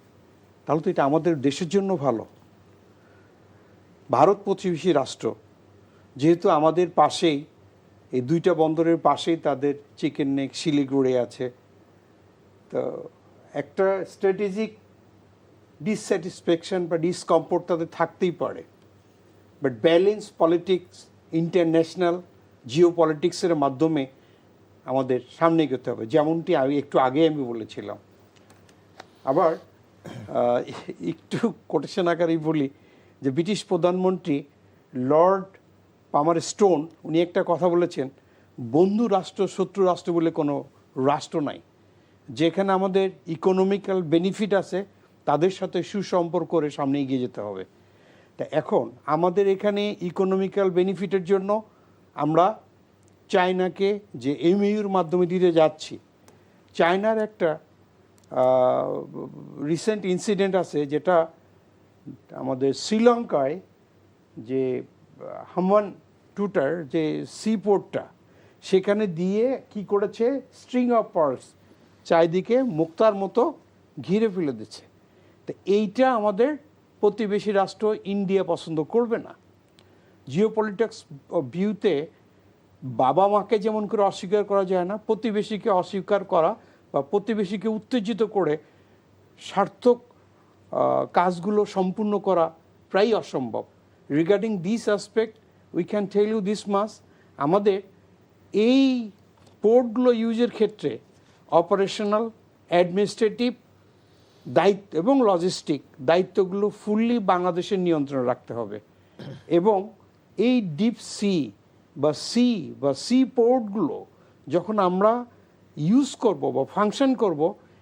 তাহলে তো এটা আমাদের দেশের জন্য ভালো। ভারত প্রতিবেশী রাষ্ট্র, যেহেতু আমাদের পাশেই, এই দুইটা বন্দরের পাশেই তাদের চিকেন নেক, শিলিগুড়ি আছে, তো একটা স্ট্র্যাটেজিক ডিসস্যাটিসফ্যাকশন বা ডিসকমফোর্ট তাদের থাকতেই পারে। But balance politics, international geo পলিটিক্সের মাধ্যমে আমাদের সামনে এগোতে হবে, যেমনটি একটু আগে আমি বলেছিলাম। আবার একটু কোটেশন আকারেই বলি যে ব্রিটিশ প্রধানমন্ত্রী লর্ড পামার স্টোন, উনি একটা কথা বলেছেন, বন্ধু রাষ্ট্র শত্রু রাষ্ট্র বলে কোনো রাষ্ট্র নাই, যেখানে আমাদের ইকোনমিক্যাল বেনিফিট আছে তাদের সাথে সুসম্পর্ক করে সামনে এগিয়ে যেতে হবে। তা এখন আমাদের এখানে ইকোনমিক্যাল বেনিফিটের জন্য আমরা চায়নাকে যে এমইউর মাধ্যমে দিতে যাচ্ছি, চায়নার একটা রিসেন্ট ইনসিডেন্ট আছে, যেটা আমাদের শ্রীলঙ্কায় যে হামান টুটার যে সিপোর্টটা, সেখানে দিয়ে কি করেছে, স্ট্রিং অফ পার্লস চারিদিকে মুক্তার মতো ঘিরে ফেলে দিচ্ছে। তো এইটা আমাদের প্রতিবেশী রাষ্ট্র ইন্ডিয়া পছন্দ করবে না। জিও পলিটিক্স ভিউতে বাবা মাকে যেমন করে অস্বীকার করা যায় না, প্রতিবেশীকে অস্বীকার করা বা প্রতিবেশীকে উত্তেজিত করে সার্থক কাজগুলো সম্পূর্ণ করা প্রায় অসম্ভব। Regarding this aspect we can tell you this মাস, আমাদের এই পোর্টগুলো ইউজের ক্ষেত্রে অপারেশনাল, অ্যাডমিনিস্ট্রেটিভ দায়িত্ব এবং লজিস্টিক দায়িত্বগুলো ফুললি বাংলাদেশের নিয়ন্ত্রণে রাখতে হবে। এবং এই ডিপ সি পোর্টগুলো যখন আমরা ইউজ করব বা ফাংশন করব,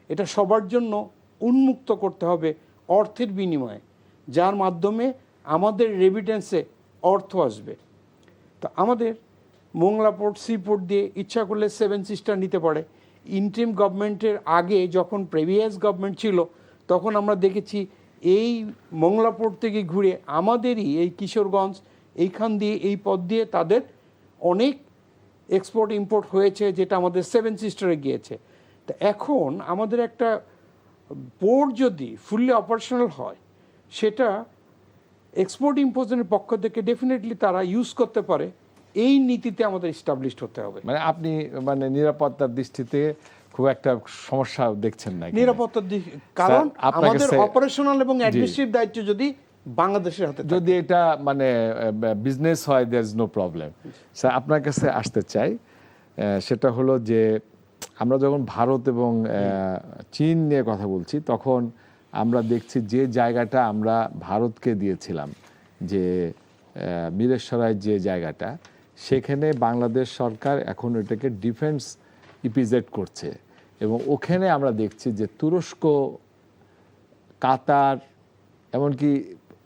এটা সবার জন্য উন্মুক্ত করতে হবে অর্থের বিনিময়ে, যার মাধ্যমে আমাদের রেমিটেন্সে অর্থ আসবে। তো আমাদের মোংলা পোর্ট, সি পোর্ট দিয়ে ইচ্ছা করলে 7 সিস্টার নিতে পারে। ইন্টারিম গভর্নমেন্টের আগে যখন প্রিভিয়াস গভর্নমেন্ট ছিল, তখন আমরা দেখেছি এই মোংলা পোর্ট থেকে ঘুরে আমাদেরই এই কিশোরগঞ্জ, এইখান দিয়ে, এই পথ দিয়ে তাদের অনেক এক্সপোর্ট ইম্পোর্ট হয়েছে, যেটা আমাদের 7 সিস্টারে গিয়েছে। তো এখন আমাদের একটা পোর্ট যদি ফুললি অপারেশনাল হয়, সেটা এক্সপোর্ট ইম্পোর্টের পক্ষ থেকে ডেফিনেটলি তারা ইউজ করতে পারে। এই নীতিতে আমাদের এস্টাবলিশড হতে হবে। মানে আপনি নিরাপত্তার দৃষ্টিতে খুব একটা সমস্যা দেখছেন না নিরাপত্তার দিক, কারণ আমাদের অপারেশনাল এবং অ্যাডমিনিস্ট্রেটিভ দায়িত্ব যদি বাংলাদেশের হাতে, যদি এটা বিজনেস হয়, there is no problem. Sir, আপনার কাছে আসতে চাই, সেটা হলো যে আমরা যখন ভারত এবং চীন নিয়ে কথা বলছি, তখন আমরা দেখছি যে জায়গাটা আমরা ভারতকে দিয়েছিলাম, যে মিরেশ্বরায় যে জায়গাটা, সেখানে বাংলাদেশ সরকার এখন এটাকে ডিফেন্স ইপিজেড করছে। এবং ওখানে আমরা দেখছি যে তুরস্ক, কাতার, এমনকি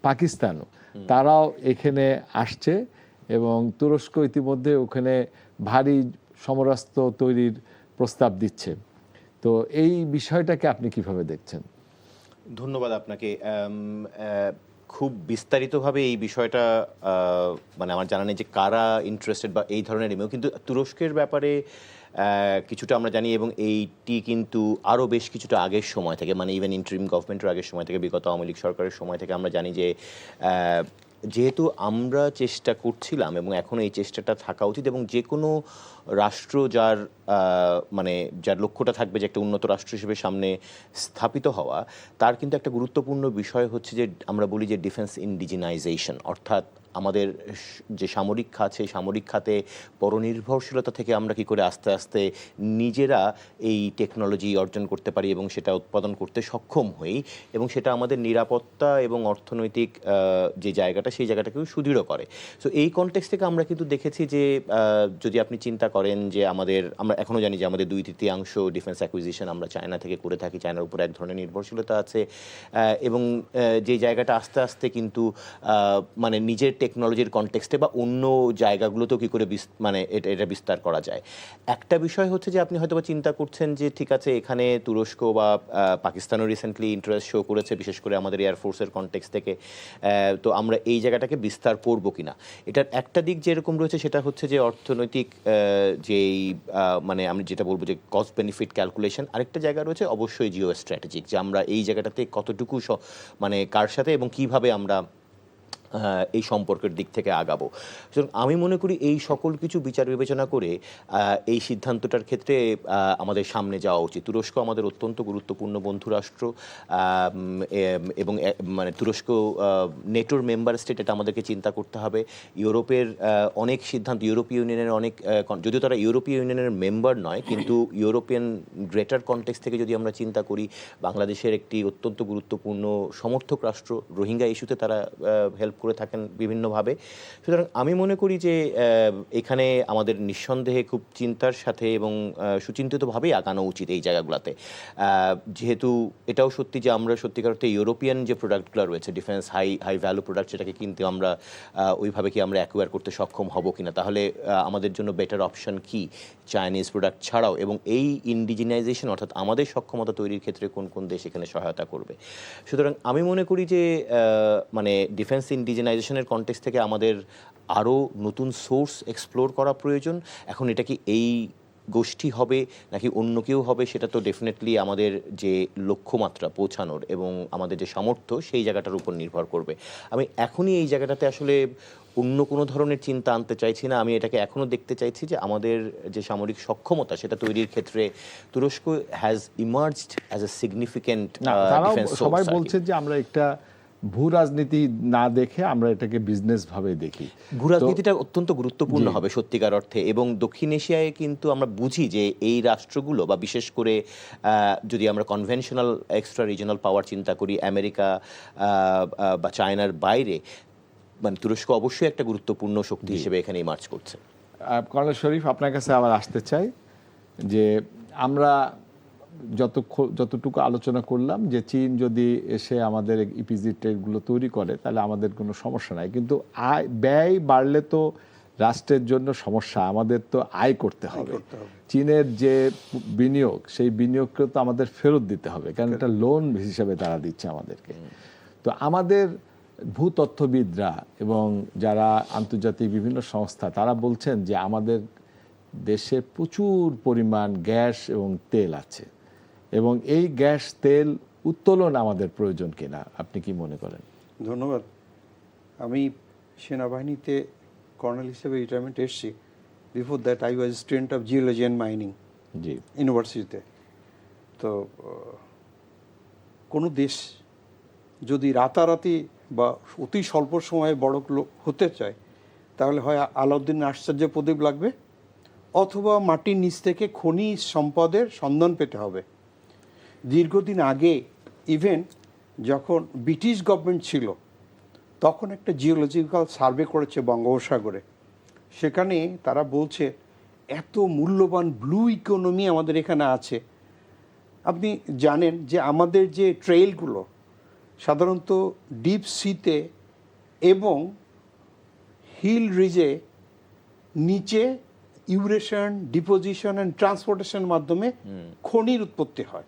পাকিস্তানও, তারাও এখানে আসছে। এবং তুরস্ক ইতিমধ্যে ওখানে ভারী সমরাস্ত্র তৈরির প্রস্তাব দিচ্ছে। তো এই বিষয়টাকে আপনি কিভাবে দেখছেন? ধন্যবাদ আপনাকে। খুব বিস্তারিতভাবে এই বিষয়টা আমার জানা নেই যে কারা ইন্টারেস্টেড বা এই ধরনের এমও, কিন্তু তুরস্কের ব্যাপারে কিছুটা আমরা জানি, এবং এইটি কিন্তু আরও বেশ কিছুটা আগের সময় থেকে, মানে ইভেন ইন্টারিম গভর্নমেন্টের আগের সময় থেকে, বিগত আওয়ামী লীগ সরকারের সময় থেকে আমরা জানি যে যেহেতু আমরা চেষ্টা করছিলাম এবং এখন এই চেষ্টাটা থাকা উচিত, এবং যে কোনো রাষ্ট্র যার মানে যার লক্ষ্যটা থাকবে যে একটা উন্নত রাষ্ট্র হিসেবে সামনে স্থাপিত হওয়া, তার কিন্তু একটা গুরুত্বপূর্ণ বিষয় হচ্ছে যে আমরা বলি যে ডিফেন্স ইন্ডিজিনাইজেশন, অর্থাৎ আমাদের যে সামরিক খাত, সেই সামরিক খাতে পরনির্ভরশীলতা থেকে আমরা কি করে আস্তে আস্তে নিজেরা এই টেকনোলজি অর্জন করতে পারি এবং সেটা উৎপাদন করতে সক্ষম হই, এবং সেটা আমাদের নিরাপত্তা এবং অর্থনৈতিক যে জায়গাটা, সেই জায়গাটাকেও সুদৃঢ় করে। সো এই কনটেক্সট থেকে আমরা কিন্তু দেখেছি যে যদি আপনি চিন্তা করেন যে আমরা এখনও জানি যে আমাদের 2/3 ডিফেন্স অ্যাকুইজিশন আমরা চায়না থেকে করে থাকি, চায়নার উপর এক ধরনের নির্ভরশীলতা আছে, এবং যে জায়গাটা আস্তে আস্তে কিন্তু মানে নিজের টেকনোলজির কনটেক্সটে বা অন্য জায়গাগুলোতেও কী করে মানে এটা বিস্তার করা যায়। একটা বিষয় হচ্ছে যে আপনি হয়তো চিন্তা করছেন যে ঠিক আছে, এখানে তুরস্ক বা পাকিস্তানও রিসেন্টলি ইন্টারেস্ট শো করেছে, বিশেষ করে আমাদের এয়ারফোর্সের কনটেক্সট থেকে, তো আমরা এই জায়গাটাকে বিস্তার করব কিনা। এটার একটা দিক যেরকম রয়েছে সেটা হচ্ছে যে অর্থনৈতিক যেই মানে আমি যেটা বলবো যে কস্ট বেনিফিট ক্যালকুলেশন, আরেকটা জায়গা রয়েছে অবশ্যই জিও স্ট্র্যাটেজিক, যে আমরা এই জায়গাটাতে কতটুকু মানে কার সাথে এবং কিভাবে আমরা এই সম্পর্কের দিক থেকে আগাবো। সুতরাং আমি মনে করি এই সকল কিছু বিচার বিবেচনা করে এই সিদ্ধান্তটার ক্ষেত্রে আমাদের সামনে যাওয়া উচিত। তুরস্ক আমাদের অত্যন্ত গুরুত্বপূর্ণ বন্ধু রাষ্ট্র, এবং মানে তুরস্ক নেটোর মেম্বার স্টেট, এটা আমাদেরকে চিন্তা করতে হবে। ইউরোপের অনেক সিদ্ধান্ত, ইউরোপীয় ইউনিয়নের অনেক, যদিও তারা ইউরোপীয় ইউনিয়নের মেম্বার নয়, কিন্তু ইউরোপিয়ান গ্রেটার কনটেক্সট থেকে যদি আমরা চিন্তা করি, বাংলাদেশের একটি অত্যন্ত গুরুত্বপূর্ণ সমর্থক রাষ্ট্র, রোহিঙ্গা ইস্যুতে তারা হেল্প করে থাকেন বিভিন্নভাবে। সুতরাং আমি মনে করি যে এখানে আমাদের নিঃসন্দেহে খুব চিন্তার সাথে এবং সুচিন্তিতভাবেই আগানো উচিত এই জায়গাগুলোতে, যেহেতু এটাও সত্যি যে আমরা সত্যিকার অর্থে ইউরোপিয়ান যে প্রোডাক্টগুলো রয়েছে, ডিফেন্স হাই ভ্যালু প্রোডাক্ট, সেটাকে কিন্তু আমরা ওইভাবে কি আমরা অ্যাকোয়ার করতে সক্ষম হব কিনা, তাহলে আমাদের জন্য বেটার অপশন কি চাইনিজ প্রোডাক্ট ছাড়াও, এবং এই ইন্ডিজিনাইজেশন অর্থাৎ আমাদের সক্ষমতা তৈরির ক্ষেত্রে কোন কোন দেশ এখানে সহায়তা করবে। সুতরাং আমি মনে করি যে মানে ডিফেন্স ইন্ডিজিনাইজেশনের কনটেক্সট থেকে আমাদের আরও নতুন সোর্স এক্সপ্লোর করা প্রয়োজন। এখন এটা কি এই গোষ্ঠী হবে নাকি অন্য কেউ হবে, সেটা তো ডেফিনেটলি আমাদের যে লক্ষ্যমাত্রা পৌঁছানোর এবং আমাদের যে সামর্থ্য, সেই জায়গাটার উপর নির্ভর করবে। আমি এখনই এই জায়গাটাতে আসলে অন্য কোনো ধরনের চিন্তা আনতে চাইছি না। আমি এটাকে এখনও দেখতে চাইছি যে আমাদের যে সামরিক সক্ষমতা, সেটা তৈরির ক্ষেত্রে তুরস্ক has emerged as a significant defence. সবাই বলছে যে আমরা একটা ভূ রাজনীতি না দেখে আমরা এটাকে বিজনেস ভাবে দেখি। ভূ রাজনীতিটা অত্যন্ত গুরুত্বপূর্ণ হবে সত্যিকার অর্থে, এবং দক্ষিণ এশিয়ায় কিন্তু আমরা বুঝি যে এই রাষ্ট্রগুলো, বা বিশেষ করে যদি আমরা কনভেনশনাল এক্সট্রা রিজনাল পাওয়ার চিন্তা করি, আমেরিকা বা চায়নার বাইরে, মানে তুরস্ক অবশ্যই একটা গুরুত্বপূর্ণ শক্তি হিসেবে এখানে ইমার্জ করছে। কর্নেল শরীফ, আপনার কাছে আবার আসতে চাই যে আমরা যতটুকু আলোচনা করলাম যে চীন যদি এসে আমাদের ইপিজি ট্রেডগুলো তৈরি করে তাহলে আমাদের কোনো সমস্যা নাই, কিন্তু ব্যয় বাড়লে তো রাষ্ট্রের জন্য সমস্যা, আমাদের তো আয় করতে হবে। চীনের যে বিনিয়োগ, সেই বিনিয়োগকে তো আমাদের ফেরত দিতে হবে, কারণ এটা লোন হিসেবে তারা দিচ্ছে আমাদেরকে। তো আমাদের ভূতত্ত্ববিদরা এবং যারা আন্তর্জাতিক বিভিন্ন সংস্থা, তারা বলছেন যে আমাদের দেশে প্রচুর পরিমাণ গ্যাস এবং তেল আছে, এবং এই গ্যাস তেল উত্তোলন আমাদের প্রয়োজন কিনা, আপনি কি মনে করেন? ধন্যবাদ। আমি সেনাবাহিনীতে কর্নেল হিসেবে রিটায়ারমেন্ট এসেছি। Before that I was student of geology and mining ইউনিভার্সিটিতে। তো কোনো দেশ যদি রাতারাতি বা অতি স্বল্প সময়ে বড় হতে চায়, তাহলে হয় আলাউদ্দিন আশ্চর্য প্রদীপ লাগবে, অথবা মাটির নিচ থেকে খনিজ সম্পদের সন্ধান পেতে হবে। দীর্ঘদিন আগে ইভেন যখন ব্রিটিশ গভর্নমেন্ট ছিল, তখন একটা জিওলজিক্যাল সার্ভে করেছে বঙ্গোপসাগরে। সেখানে তারা বলছে এত মূল্যবান ব্লু ইকোনমি আমাদের এখানে আছে। আপনি জানেন যে আমাদের যে ট্রেইলগুলো সাধারণত ডিপ সিতে এবং হিল রিজে নিচে ইউরেশন, ডিপোজিশন অ্যান্ড ট্রান্সপোর্টেশনের মাধ্যমে খনির উৎপত্তি হয়,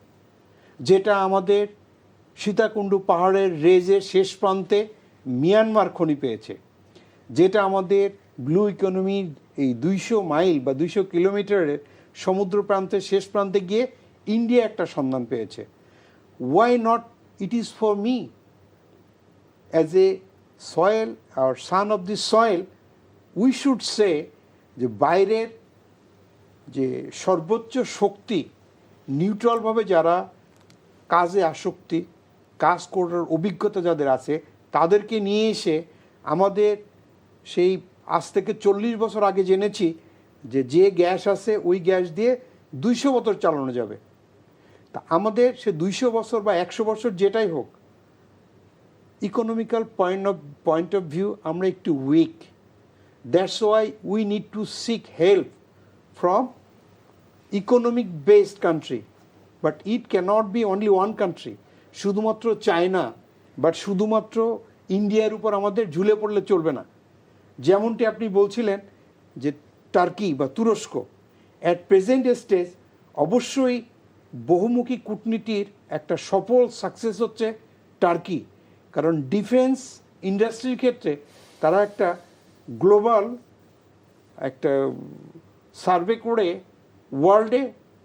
যেটা আমাদের সীতাকুণ্ড পাহাড়ের রেজের শেষ প্রান্তে মিয়ানমার খনি পেয়েছে, যেটা আমাদের ব্লু ইকোনমির এই 200 মাইল বা 200 কিলোমিটারের সমুদ্র প্রান্তের শেষ প্রান্তে গিয়ে ইন্ডিয়া একটা সন্ধান পেয়েছে। Why not it is for me as a soil or son of the soil we should say যে বাইরের যে সর্বোচ্চ শক্তি নিউট্রালভাবে যারা কাজে আসক্তি, কাজ করার অভিজ্ঞতা যাদের আছে, তাদেরকে নিয়ে এসে আমাদের সেই আজ থেকে 40 বছর আগে জেনেছি যে গ্যাস আছে ওই গ্যাস দিয়ে 200 বছর চালানো যাবে। তা আমাদের সে 200 বছর বা 100 বছর যেটাই হোক, ইকোনমিক্যাল পয়েন্ট অফ ভিউ আমরা একটু weak. That's why we need to seek help from economic based country, but it cannot be only one country. শুধুমাত্র চায়না বাট শুধুমাত্র ইন্ডিয়ার উপর আমাদের ঝুলে পড়লে চলবে না। যেমনটি আপনি বলছিলেন যে টার্কি বা তুরস্ক অ্যাট প্রেজেন্ট স্টেজ অবশ্যই বহুমুখী কূটনীতির একটা সফল সাকসেস হচ্ছে টার্কি, কারণ ডিফেন্স ইন্ডাস্ট্রির ক্ষেত্রে তারা একটা গ্লোবাল একটা সার্ভে করে ওয়ার্ল্ডে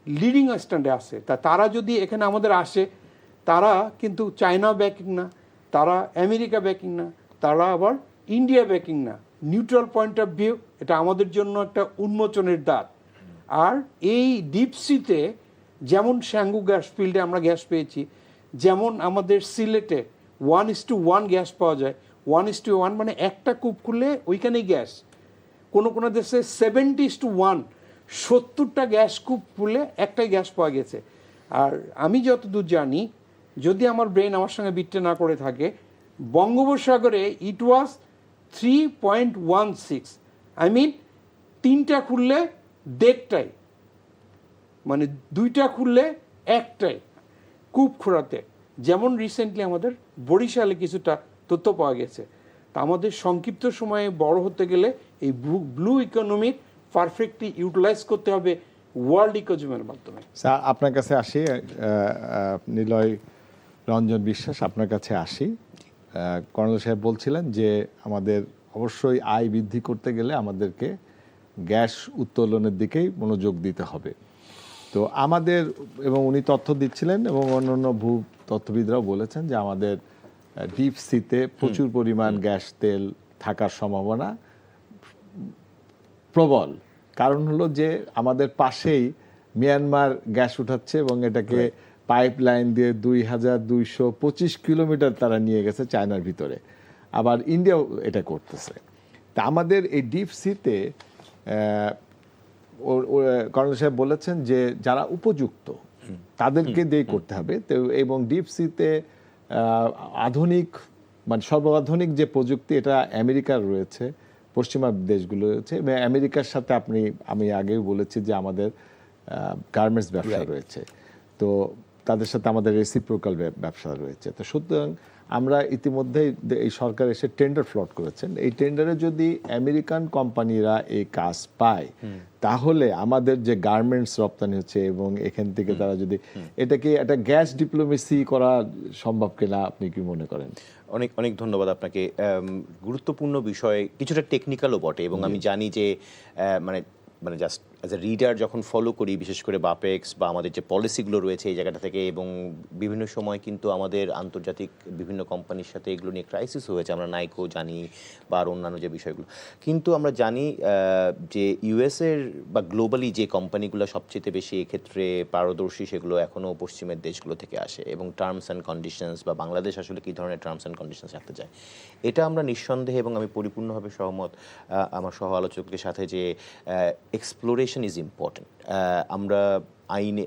লিডিং স্ট্যান্ডে আসে। তারা যদি এখানে আমাদের আসে, তারা কিন্তু চায়না ব্যাকিং না, তারা আমেরিকা ব্যাকিং না, তারা আবার ইন্ডিয়া ব্যাকিং না, নিউট্রাল পয়েন্ট অফ ভিউ। এটা আমাদের জন্য একটা উন্মোচনের দ্বার। আর এই ডিপসিতে যেমন শ্যাঙ্গু গ্যাস ফিল্ডে আমরা গ্যাস পেয়েছি, যেমন আমাদের সিলেটে 1:1 গ্যাস পাওয়া যায়। 1:1 মানে একটা কূপ খুললে ওইখানেই গ্যাস। কোনো দেশে 70:1 70টা গ্যাস কূপ খুললে একটাই গ্যাস পাওয়া গেছে। আর আমি যতদূর জানি, যদি আমার ব্রেন আমার সঙ্গে বিট্টে না করে থাকে, বঙ্গোপসাগরে ইট ওয়াজ 3.16, আই মিন 3টা খুললে 1.5টাই, মানে 2টা খুললে 1টাই কূপ খোঁড়াতে। যেমন রিসেন্টলি আমাদের বরিশালে কিছুটা তথ্য পাওয়া গেছে। তা আমাদের সংক্ষিপ্ত সময়ে বড় হতে গেলে এই ব্লু ইকোনমিক পারফেক্টলি ইউটিলাইজ করতে হবে ওয়ার্ল্ড ইকোনমির মাধ্যমে। আপনার কাছে আসি, নিলয় রঞ্জন বিশ্বাস, আপনার কাছে আসি। কর্নেল সাহেব বলছিলেন যে আমাদের অবশ্যই আয় বৃদ্ধি করতে গেলে আমাদেরকে গ্যাস উত্তোলনের দিকেই মনোযোগ দিতে হবে। তো আমাদের, এবং উনি তথ্য দিচ্ছিলেন এবং অন্যান্য ভূ তত্ত্ববিদরাও বলেছেন যে আমাদের ডিপ সিতে প্রচুর পরিমাণ গ্যাস তেল থাকার সম্ভাবনা প্রবল। কারণ হলো যে আমাদের পাশেই মিয়ানমার গ্যাস উঠাচ্ছে এবং এটাকে পাইপ লাইন দিয়ে 2225 কিলোমিটার তারা নিয়ে গেছে চায়নার ভিতরে। আবার ইন্ডিয়াও এটা করতেছে। তা আমাদের এই ডিপ সিতে কর্নেল সাহেব বলেছেন যে যারা উপযুক্ত তাদেরকে দিয়ে করতে হবে। তো এবং ডিপ সিতে আধুনিক, মানে সর্বাধুনিক যে প্রযুক্তি, এটা আমেরিকার রয়েছে, পশ্চিমা দেশগুলো রয়েছে। আমেরিকার সাথে আমি আগেও বলেছি যে আমাদের গার্মেন্টস ব্যবসা রয়েছে, তো তাদের সাথে আমাদের রেসিপ্রোকাল ব্যবসা রয়েছে। তো সুতরাং আমরা ইতিমধ্যেই এই সরকার এসে টেন্ডার ফ্লট করেছেন। এই টেন্ডারে যদি আমেরিকান কোম্পানিরা এই কাজ পায়, তাহলে আমাদের যে গার্মেন্টস রপ্তানি হচ্ছে এবং এখান থেকে তারা যদি এটাকে একটা গ্যাস ডিপ্লোমেসি করা সম্ভব কিনা, আপনি কি মনে করেন? অনেক অনেক ধন্যবাদ আপনাকে। গুরুত্বপূর্ণ বিষয়, কিছুটা টেকনিক্যালও বটে, এবং আমি জানি যে মানে জাস্ট অ্যাজ এ রিডার যখন ফলো করি, বিশেষ করে বাপেক্স বা আমাদের যে পলিসিগুলো রয়েছে এই জায়গাটা থেকে, এবং বিভিন্ন সময় কিন্তু আমাদের আন্তর্জাতিক বিভিন্ন কোম্পানির সাথে এগুলো নিয়ে ক্রাইসিস হয়েছে, আমরা নাইকো জানি বা আর অন্যান্য যে বিষয়গুলো। কিন্তু আমরা জানি যে ইউএসের বা গ্লোবালি যে কোম্পানিগুলো সবচেয়ে বেশি এক্ষেত্রে পারদর্শী, সেগুলো এখনও পশ্চিমের দেশগুলো থেকে আসে। এবং টার্মস অ্যান্ড কন্ডিশনস বা বাংলাদেশ আসলে কী ধরনের টার্মস অ্যান্ড কন্ডিশনস রাখতে চায়, এটা আমরা নিঃসন্দেহে, এবং আমি পরিপূর্ণভাবে সহমত আমার সহ আলোচকদের সাথে যে এক্সপ্লোরেশন ইজ ইম্পর্টেন্ট। আমরা আইনে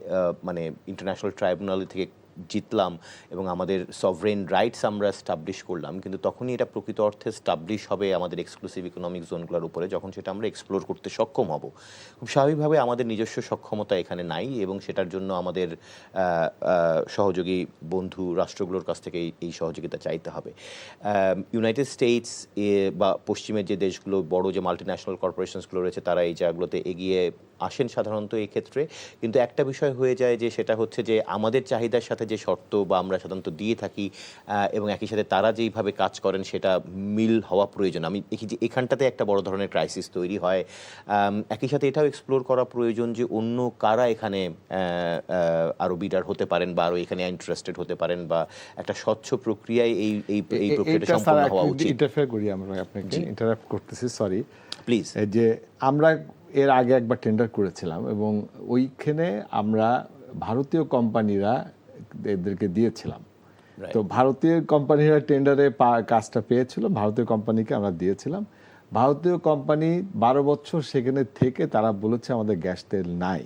মানে ইন্টারন্যাশনাল ট্রাইব্যুনাল থেকে জিতলাম এবং আমাদের সভরেন রাইটস আমরা স্টাবলিশ করলাম, কিন্তু তখনই এটা প্রকৃত অর্থে স্টাবলিশ হবে আমাদের এক্সক্লুসিভ ইকোনমিক জোনগুলোর উপরে, যখন সেটা আমরা এক্সপ্লোর করতে সক্ষম হব। খুব স্বাভাবিকভাবে আমাদের নিজস্ব সক্ষমতা এখানে নাই, এবং সেটার জন্য আমাদের সহযোগী বন্ধু রাষ্ট্রগুলোর কাছ থেকে এই সহযোগিতা চাইতে হবে। ইউনাইটেড স্টেটস বা পশ্চিমের যে দেশগুলো, বড় যে মাল্টিন্যাশনাল কর্পোরেশনসগুলো রয়েছে, তারা এই জায়গাগুলোতে এগিয়ে আসেন সাধারণত এই ক্ষেত্রে, কিন্তু একটা বিষয় হয়ে যায় যে সেটা হচ্ছে যে আমাদের চাহিদার সাথে যে শর্ত বা আমরা সাধারণত দিয়ে থাকি এবং একই সাথে তারা যেইভাবে কাজ করেন সেটা মিল হওয়া প্রয়োজন। আমি দেখি যে এখানটাতে একটা বড় ধরনের ক্রাইসিস তৈরি হয়। একই সাথে এটাও এক্সপ্লোর করা প্রয়োজন যে অন্য কারা এখানে আরো বিডার হতে পারেন বা আরো এখানে ইন্টারেস্টেড হতে পারেন, বা একটা স্বচ্ছ প্রক্রিয়ায় এই প্রক্রিয়াটা সম্পন্ন হওয়া উচিত। ইন্টারফেয়ার করি আমরা, আপনাকে ইন্টারাপ্ট করতেছি, সরি প্লিজ। যে আমরা এর আগে একবার টেন্ডার করেছিলাম এবং ওইখানে আমরা ভারতীয় কোম্পানিরা এদেরকে দিয়েছিলাম। তো ভারতীয় কোম্পানিরা টেন্ডারে কাজটা পেয়েছিল, ভারতীয় কোম্পানিকে আমরা দিয়েছিলাম। ভারতীয় কোম্পানি 12 বছর সেখানে থেকে তারা বলেছে আমাদের গ্যাস তেল নাই।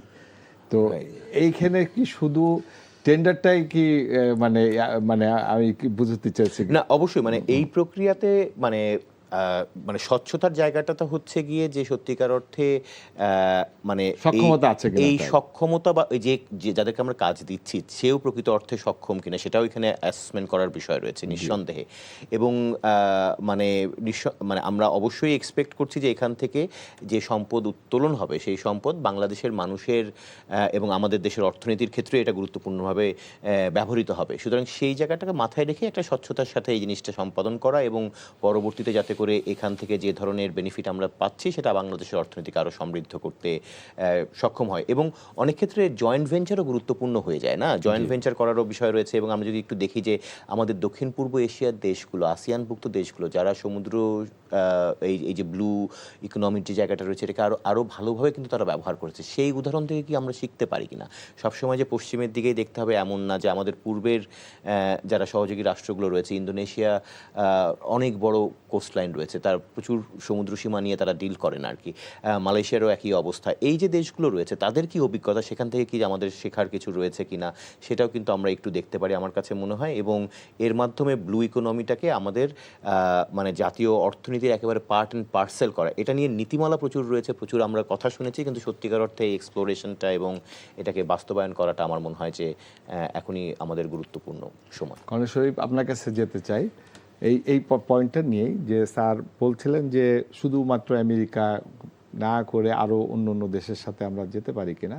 তো এইখানে কি শুধু টেন্ডারটাই কি মানে মানে আমি কি বুঝতে চাইছি না, অবশ্যই মানে এই প্রক্রিয়াতে মানে মানে স্বচ্ছতার জায়গাটা তো হচ্ছে গিয়ে যে সত্যিকার অর্থে মানে সক্ষমতা আছে কিনা, এই সক্ষমতা বা যে যাদেরকে আমরা কাজ দিচ্ছি সেও প্রকৃত অর্থে সক্ষম কিনা সেটাও এখানে অ্যাসেসমেন্ট করার বিষয় রয়েছে নিঃসন্দেহে। এবং মানে মানে আমরা অবশ্যই এক্সপেক্ট করছি যে এখান থেকে যে সম্পদ উত্তোলন হবে সেই সম্পদ বাংলাদেশের মানুষের এবং আমাদের দেশের অর্থনীতির ক্ষেত্রে এটা গুরুত্বপূর্ণভাবে ব্যবহৃত হবে। সুতরাং সেই জায়গাটাকে মাথায় রেখে একটা স্বচ্ছতার সাথে এই জিনিসটা সম্পাদন করা এবং পরবর্তীতে যাতে করে এখান থেকে যে ধরনের বেনিফিট আমরা পাচ্ছি সেটা বাংলাদেশের অর্থনীতিকে আরো সমৃদ্ধ করতে সক্ষম হয়। এবং অনেক ক্ষেত্রে জয়েন্ট ভেঞ্চারও গুরুত্বপূর্ণ হয়ে যায় না, জয়েন্ট ভেঞ্চার করারও বিষয় রয়েছে। এবং আমরা যদি একটু দেখি যে আমাদের দক্ষিণ পূর্ব এশিয়ার দেশগুলো, আসিয়ানভুক্ত দেশগুলো যারা সমুদ্র এই যে ব্লু ইকোনমির যে জায়গাটা রয়েছে এটাকে আরো ভালোভাবে কিন্তু তারা ব্যবহার করেছে, সেই উদাহরণ থেকে কি আমরা শিখতে পারি কিনা? সবসময় যে পশ্চিমের দিকেই দেখতে হবে এমন না, যে আমাদের পূর্বের যারা সহযোগী রাষ্ট্রগুলো রয়েছে, ইন্দোনেশিয়া অনেক বড় কোস্টলাইন রয়েছে, তার প্রচুর সমুদ্র সীমা নিয়ে তারা ডিল করেন আর কি। মালয়েশিয়ারও একই অবস্থা। এই যে দেশগুলো রয়েছে তাদের কি অভিজ্ঞতা, সেখান থেকে কি আমাদের শেখার কিছু রয়েছে কিনা সেটাও কিন্তু আমরা একটু দেখতে পারি আমার কাছে মনে হয়। এবং এর মাধ্যমে ব্লু ইকোনমিটাকে আমাদের মানে জাতীয় অর্থনীতির একেবারে পার্ট অ্যান্ড পার্সেল করা, এটা নিয়ে নীতিমালা প্রচুর রয়েছে, প্রচুর আমরা কথা শুনেছি, কিন্তু সত্যিকার অর্থে এই এক্সপ্লোরেশনটা এবং এটাকে বাস্তবায়ন করাটা আমার মনে হয় যে এখনই আমাদের গুরুত্বপূর্ণ সময়। কর্ণেশ শরীফ, আপনার কাছে যেতে চাই এই পয়েন্টটা নিয়েই, যে স্যার বলছিলেন যে শুধুমাত্র আমেরিকা না করে আরও অন্য অন্য দেশের সাথে আমরা যেতে পারি কিনা,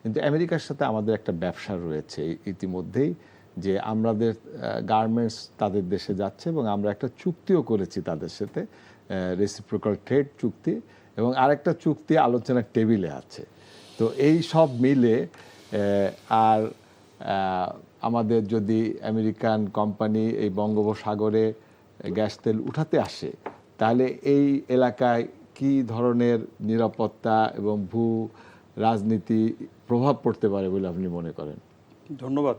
কিন্তু আমেরিকার সাথে আমাদের একটা ব্যবসা রয়েছে ইতিমধ্যেই, যে আমাদের গার্মেন্টস তাদের দেশে যাচ্ছে এবং আমরা একটা চুক্তিও করেছি তাদের সাথে, রেসিপ্রোকাল ট্রেড চুক্তি, এবং আরেকটা চুক্তি আলোচনার টেবিলে আছে। তো এই সব মিলে আর আমাদের যদি আমেরিকান কোম্পানি এই বঙ্গোপসাগরে গ্যাস তেল উঠাতে আসে, তাহলে এই এলাকায় কি ধরনের নিরাপত্তা এবং ভূ রাজনীতি প্রভাব পড়তে পারে বলে আপনি মনে করেন? ধন্যবাদ।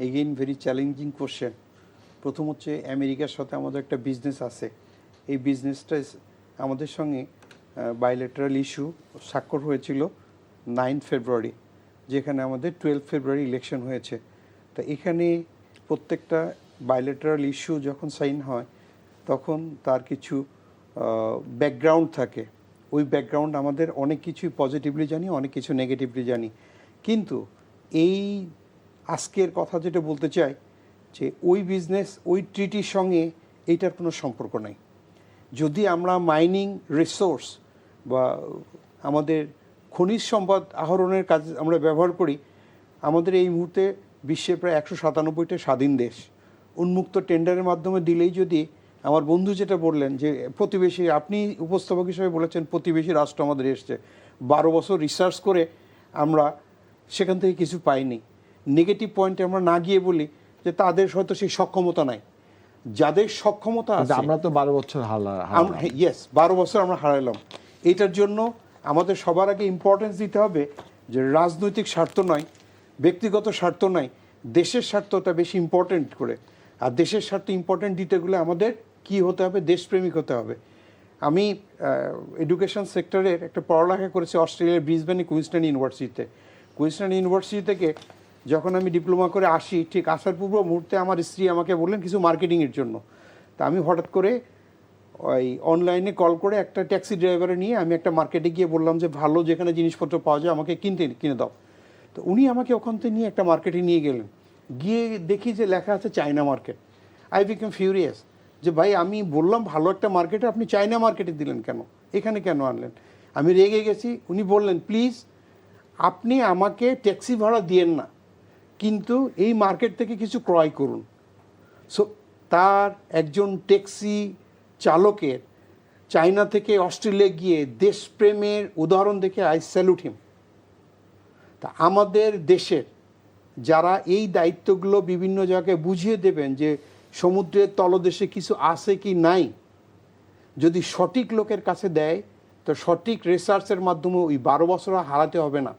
Again very challenging question. প্রথম হচ্ছে আমেরিকার সাথে আমাদের একটা বিজনেস আছে, এই বিজনেসটা আমাদের সঙ্গে বাইলেটারাল ইস্যু স্বাক্ষর হয়েছিল 9 ফেব্রুয়ারি, যেখানে আমাদের 12 ফেব্রুয়ারি ইলেকশন হয়েছে। তা এখানে প্রত্যেকটা বাইলেটারাল ইস্যু যখন সাইন হয় তখন তার কিছু ব্যাকগ্রাউন্ড থাকে। ওই ব্যাকগ্রাউন্ড আমাদের অনেক কিছুই পজিটিভলি জানি, অনেক কিছু নেগেটিভলি জানি। কিন্তু এই আজকের কথা যেটা বলতে চাই, যে ওই বিজনেস ওই ট্রিটির সঙ্গে এইটার কোনো সম্পর্ক নাই। যদি আমরা মাইনিং রিসোর্স বা আমাদের খনিজ সম্পদ আহরণের কাজে আমরা ব্যবহার করি, আমাদের এই মুহূর্তে বিশ্বে প্রায় 197টা স্বাধীন দেশ। উন্মুক্ত টেন্ডারের মাধ্যমে দিলেই যদি, আমার বন্ধু যেটা বললেন যে প্রতিবেশী, আপনি উপস্থাপক হিসেবে বলেছেন প্রতিবেশী রাষ্ট্র আমাদের এসছে, 12 বছর রিসার্চ করে আমরা সেখান থেকে কিছু পাইনি। নেগেটিভ পয়েন্টে আমরা না গিয়ে বলি যে তাদের হয়তো সেই সক্ষমতা নাই। যাদের সক্ষমতা আছে, আমরা তো 12 বছর আমরা 12 বছর আমরা হারালাম। এইটার জন্য আমাদের সবার আগে ইম্পর্টেন্স দিতে হবে যে রাজনৈতিক স্বার্থ নয়, ব্যক্তিগত স্বার্থ নয়, দেশের স্বার্থটা বেশি ইম্পর্টেন্ট করে। আর দেশের স্বার্থ ইম্পর্টেন্ট দিতে গেলে আমাদের কি হতে হবে, দেশপ্রেমিক হতে হবে। আমি এডুকেশন সেক্টরের একটা পড়ালেখা করেছি অস্ট্রেলিয়ার ব্রিসবেনে কুইন্সল্যান্ড ইউনিভার্সিটিতে। কুইন্সল্যান্ড ইউনিভার্সিটি থেকে যখন আমি ডিপ্লোমা করে আসি, ঠিক আসার পূর্ব মুহূর্তে আমার স্ত্রী আমাকে বললেন কিছু মার্কেটিংয়ের জন্য। তা আমি হঠাৎ করে ওই অনলাইনে কল করে একটা ট্যাক্সি ড্রাইভারে নিয়ে আমি একটা মার্কেটে গিয়ে বললাম যে ভালো যেখানে জিনিসপত্র পাওয়া যায় আমাকে কিনে দাও। তো উনি আমাকে ওখান থেকে নিয়ে একটা মার্কেটে নিয়ে গেলেন। গিয়ে দেখি যে লেখা আছে China market. I become furious যে ভাই, আমি বললাম ভালো একটা মার্কেটে, আপনি চায়না মার্কেটে দিলেন কেন, এখানে কেন আনলেন? আমি রেগে গেছি। উনি বললেন প্লিজ আপনি আমাকে ট্যাক্সি ভাড়া দিয়েন না, কিন্তু এই মার্কেট থেকে কিছু ক্রয় করুন। সো তার একজন ট্যাক্সি চালকের চায়না থেকে অস্ট্রেলিয়া গিয়ে দেশপ্রেমের উদাহরণ দেখে আই স্যালুট হিম। তা আমাদের দেশের যারা এই দায়িত্বগুলো বিভিন্ন জায়গায় বুঝিয়ে দেবেন যে সমুদ্রের তলদেশে কিছু আছে কি নাই, যদি সঠিক লোকের কাছে দেয় তো সঠিক রিসার্চের মাধ্যমে ওই 12 বছর হারাতে হবে না।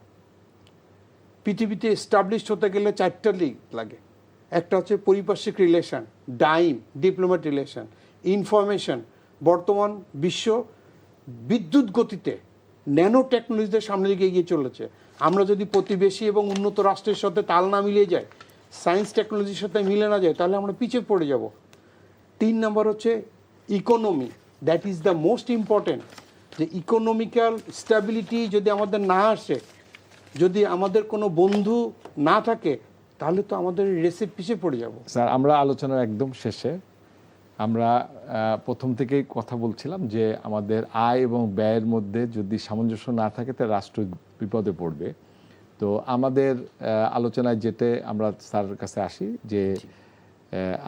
পৃথিবীতে এস্টাবলিশড হতে গেলে 4টা লিগ লাগে। একটা হচ্ছে পারিপার্শ্বিক relation, dime diplomat relation, information. বর্তমান বিশ্ব বিদ্যুৎ গতিতে ন্যানো টেকনোলজিদের সামনে দিকে এগিয়ে চলেছে। আমরা যদি প্রতিবেশী এবং উন্নত রাষ্ট্রের সাথে তাল না মিলিয়ে যায়, সায়েন্স টেকনোলজির সাথে মিলে না যায়, তাহলে আমরা পিছিয়ে পড়ে যাব। 3 নম্বর হচ্ছে economy, that is the most important. যে ইকোনমিক্যাল স্ট্যাবিলিটি যদি আমাদের না আসে, যদি আমাদের কোনো বন্ধু না থাকে, তাহলে তো আমাদের রেসে পিছিয়ে পড়ে যাব। স্যার, আমরা আলোচনার একদম শেষে আমরা প্রথম থেকেই কথা বলছিলাম যে আমাদের আয় এবং ব্যয়ের মধ্যে যদি সামঞ্জস্য না থাকে তাহলে রাষ্ট্র বিপদে পড়বে। তো আমাদের আলোচনায় যেতে আমরা স্যারের কাছে আসি যে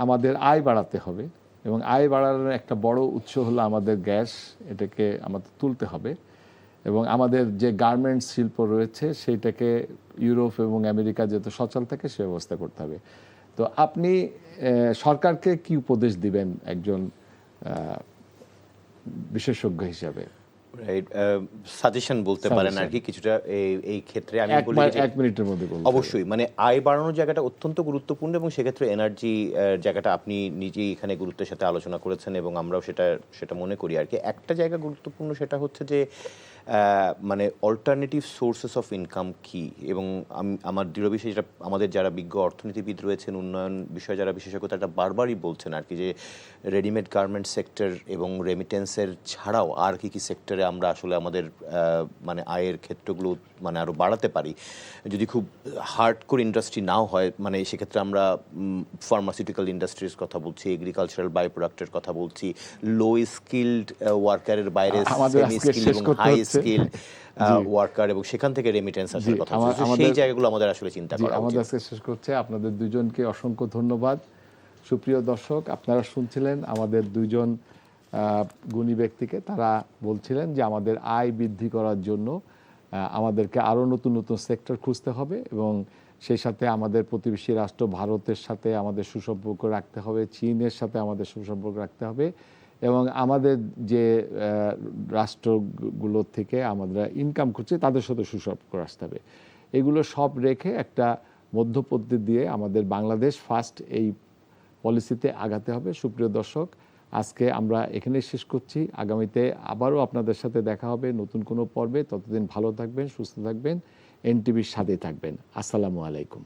আমাদের আয় বাড়াতে হবে, এবং আয় বাড়ানোর একটা বড় উৎস হলো আমাদের গ্যাস, এটাকে আমাদের তুলতে হবে। এবং আমাদের যে গার্মেন্টস শিল্প রয়েছে সেইটাকে ইউরোপ এবং আমেরিকা যাতে সচল থাকে সে ব্যবস্থা করতে হবে। তো আপনি সরকারকে কি উপদেশ দিবেন একজন বৈশেষজ্ঞ হিসাবে? সাজেশন বলতে পারেন আর কি কিছুটা এই ক্ষেত্রে। আমি বলি যে 1 মিনিটের মধ্যে বলুন। অবশ্যই, মানে আয় বাড়ানোর জায়গাটা অত্যন্ত গুরুত্বপূর্ণ, এবং সেক্ষেত্রে এনার্জি জায়গাটা আপনি নিজেই এখানে গুরুত্বের সাথে আলোচনা করেছেন, এবং আমরাও সেটা মনে করি আর কি। একটা জায়গা গুরুত্বপূর্ণ, সেটা হচ্ছে যে মানে অল্টারনেটিভ সোর্সেস অফ ইনকাম কি। এবং আমার দৃঢ় বিশ্বাস, যেটা আমাদের যারা বিজ্ঞ অর্থনীতিবিদ রয়েছেন, উন্নয়ন বিষয়ে যারা বিশেষজ্ঞ, তারা বারবারই বলছেন আর কি, যে রেডিমেড গার্মেন্ট সেক্টর এবং রেমিটেন্সের ছাড়াও আর কি কি সেক্টরে আমরা আসলে আমাদের মানে আয়ের ক্ষেত্রগুলো মানে আরও বাড়াতে পারি। যদি খুব হার্ডকোর ইন্ডাস্ট্রি নাও হয়, মানে সেক্ষেত্রে আমরা ফার্মাসিউটিক্যাল ইন্ডাস্ট্রিজ কথা বলছি, এগ্রিকালচারাল বাই প্রোডাক্টের কথা বলছি, লো স্কিল্ড ওয়ার্কারের বাইরে সেমি স্কিল্ড এবং হাই স্কিল্ড ওয়ার্কার, এবং সেখান থেকে রেমিটেন্স আসার কথা বলছি। সেই জায়গাগুলো আমাদের আসলে চিন্তা করা উচিত। আমাদের আজকে শেষ করছে। আপনাদের দুজনকে অসংখ্য ধন্যবাদ। সুপ্রিয় দর্শক, আপনারা শুনছিলেন আমাদের দুজন গুণী ব্যক্তিকে। তারা বলছিলেন যে আমাদের আয় বৃদ্ধি করার জন্য আমাদেরকে আরও নতুন নতুন সেক্টর খুঁজতে হবে, এবং সেই সাথে আমাদের প্রতিবেশী রাষ্ট্র ভারতের সাথে আমাদের সুসম্পর্ক রাখতে হবে, চীনের সাথে আমাদের সুসম্পর্ক রাখতে হবে, এবং আমাদের যে রাষ্ট্রগুলোর থেকে আমরা ইনকাম করছি তাদের সাথে সুসম্পর্ক রাখতে হবে। এগুলো সব রেখে একটা মধ্যপন্থী দিয়ে আমাদের বাংলাদেশ ফার্স্ট এই পলিসিতে আগাতে হবে। সুপ্রিয় দর্শক, আজকে আমরা এখানেই শেষ করছি। আগামীতে আবারও আপনাদের সাথে দেখা হবে নতুন কোনো পর্বে। ততদিন ভালো থাকবেন, সুস্থ থাকবেন, এনটিভির সাথে থাকবেন। আসসালামু আলাইকুম।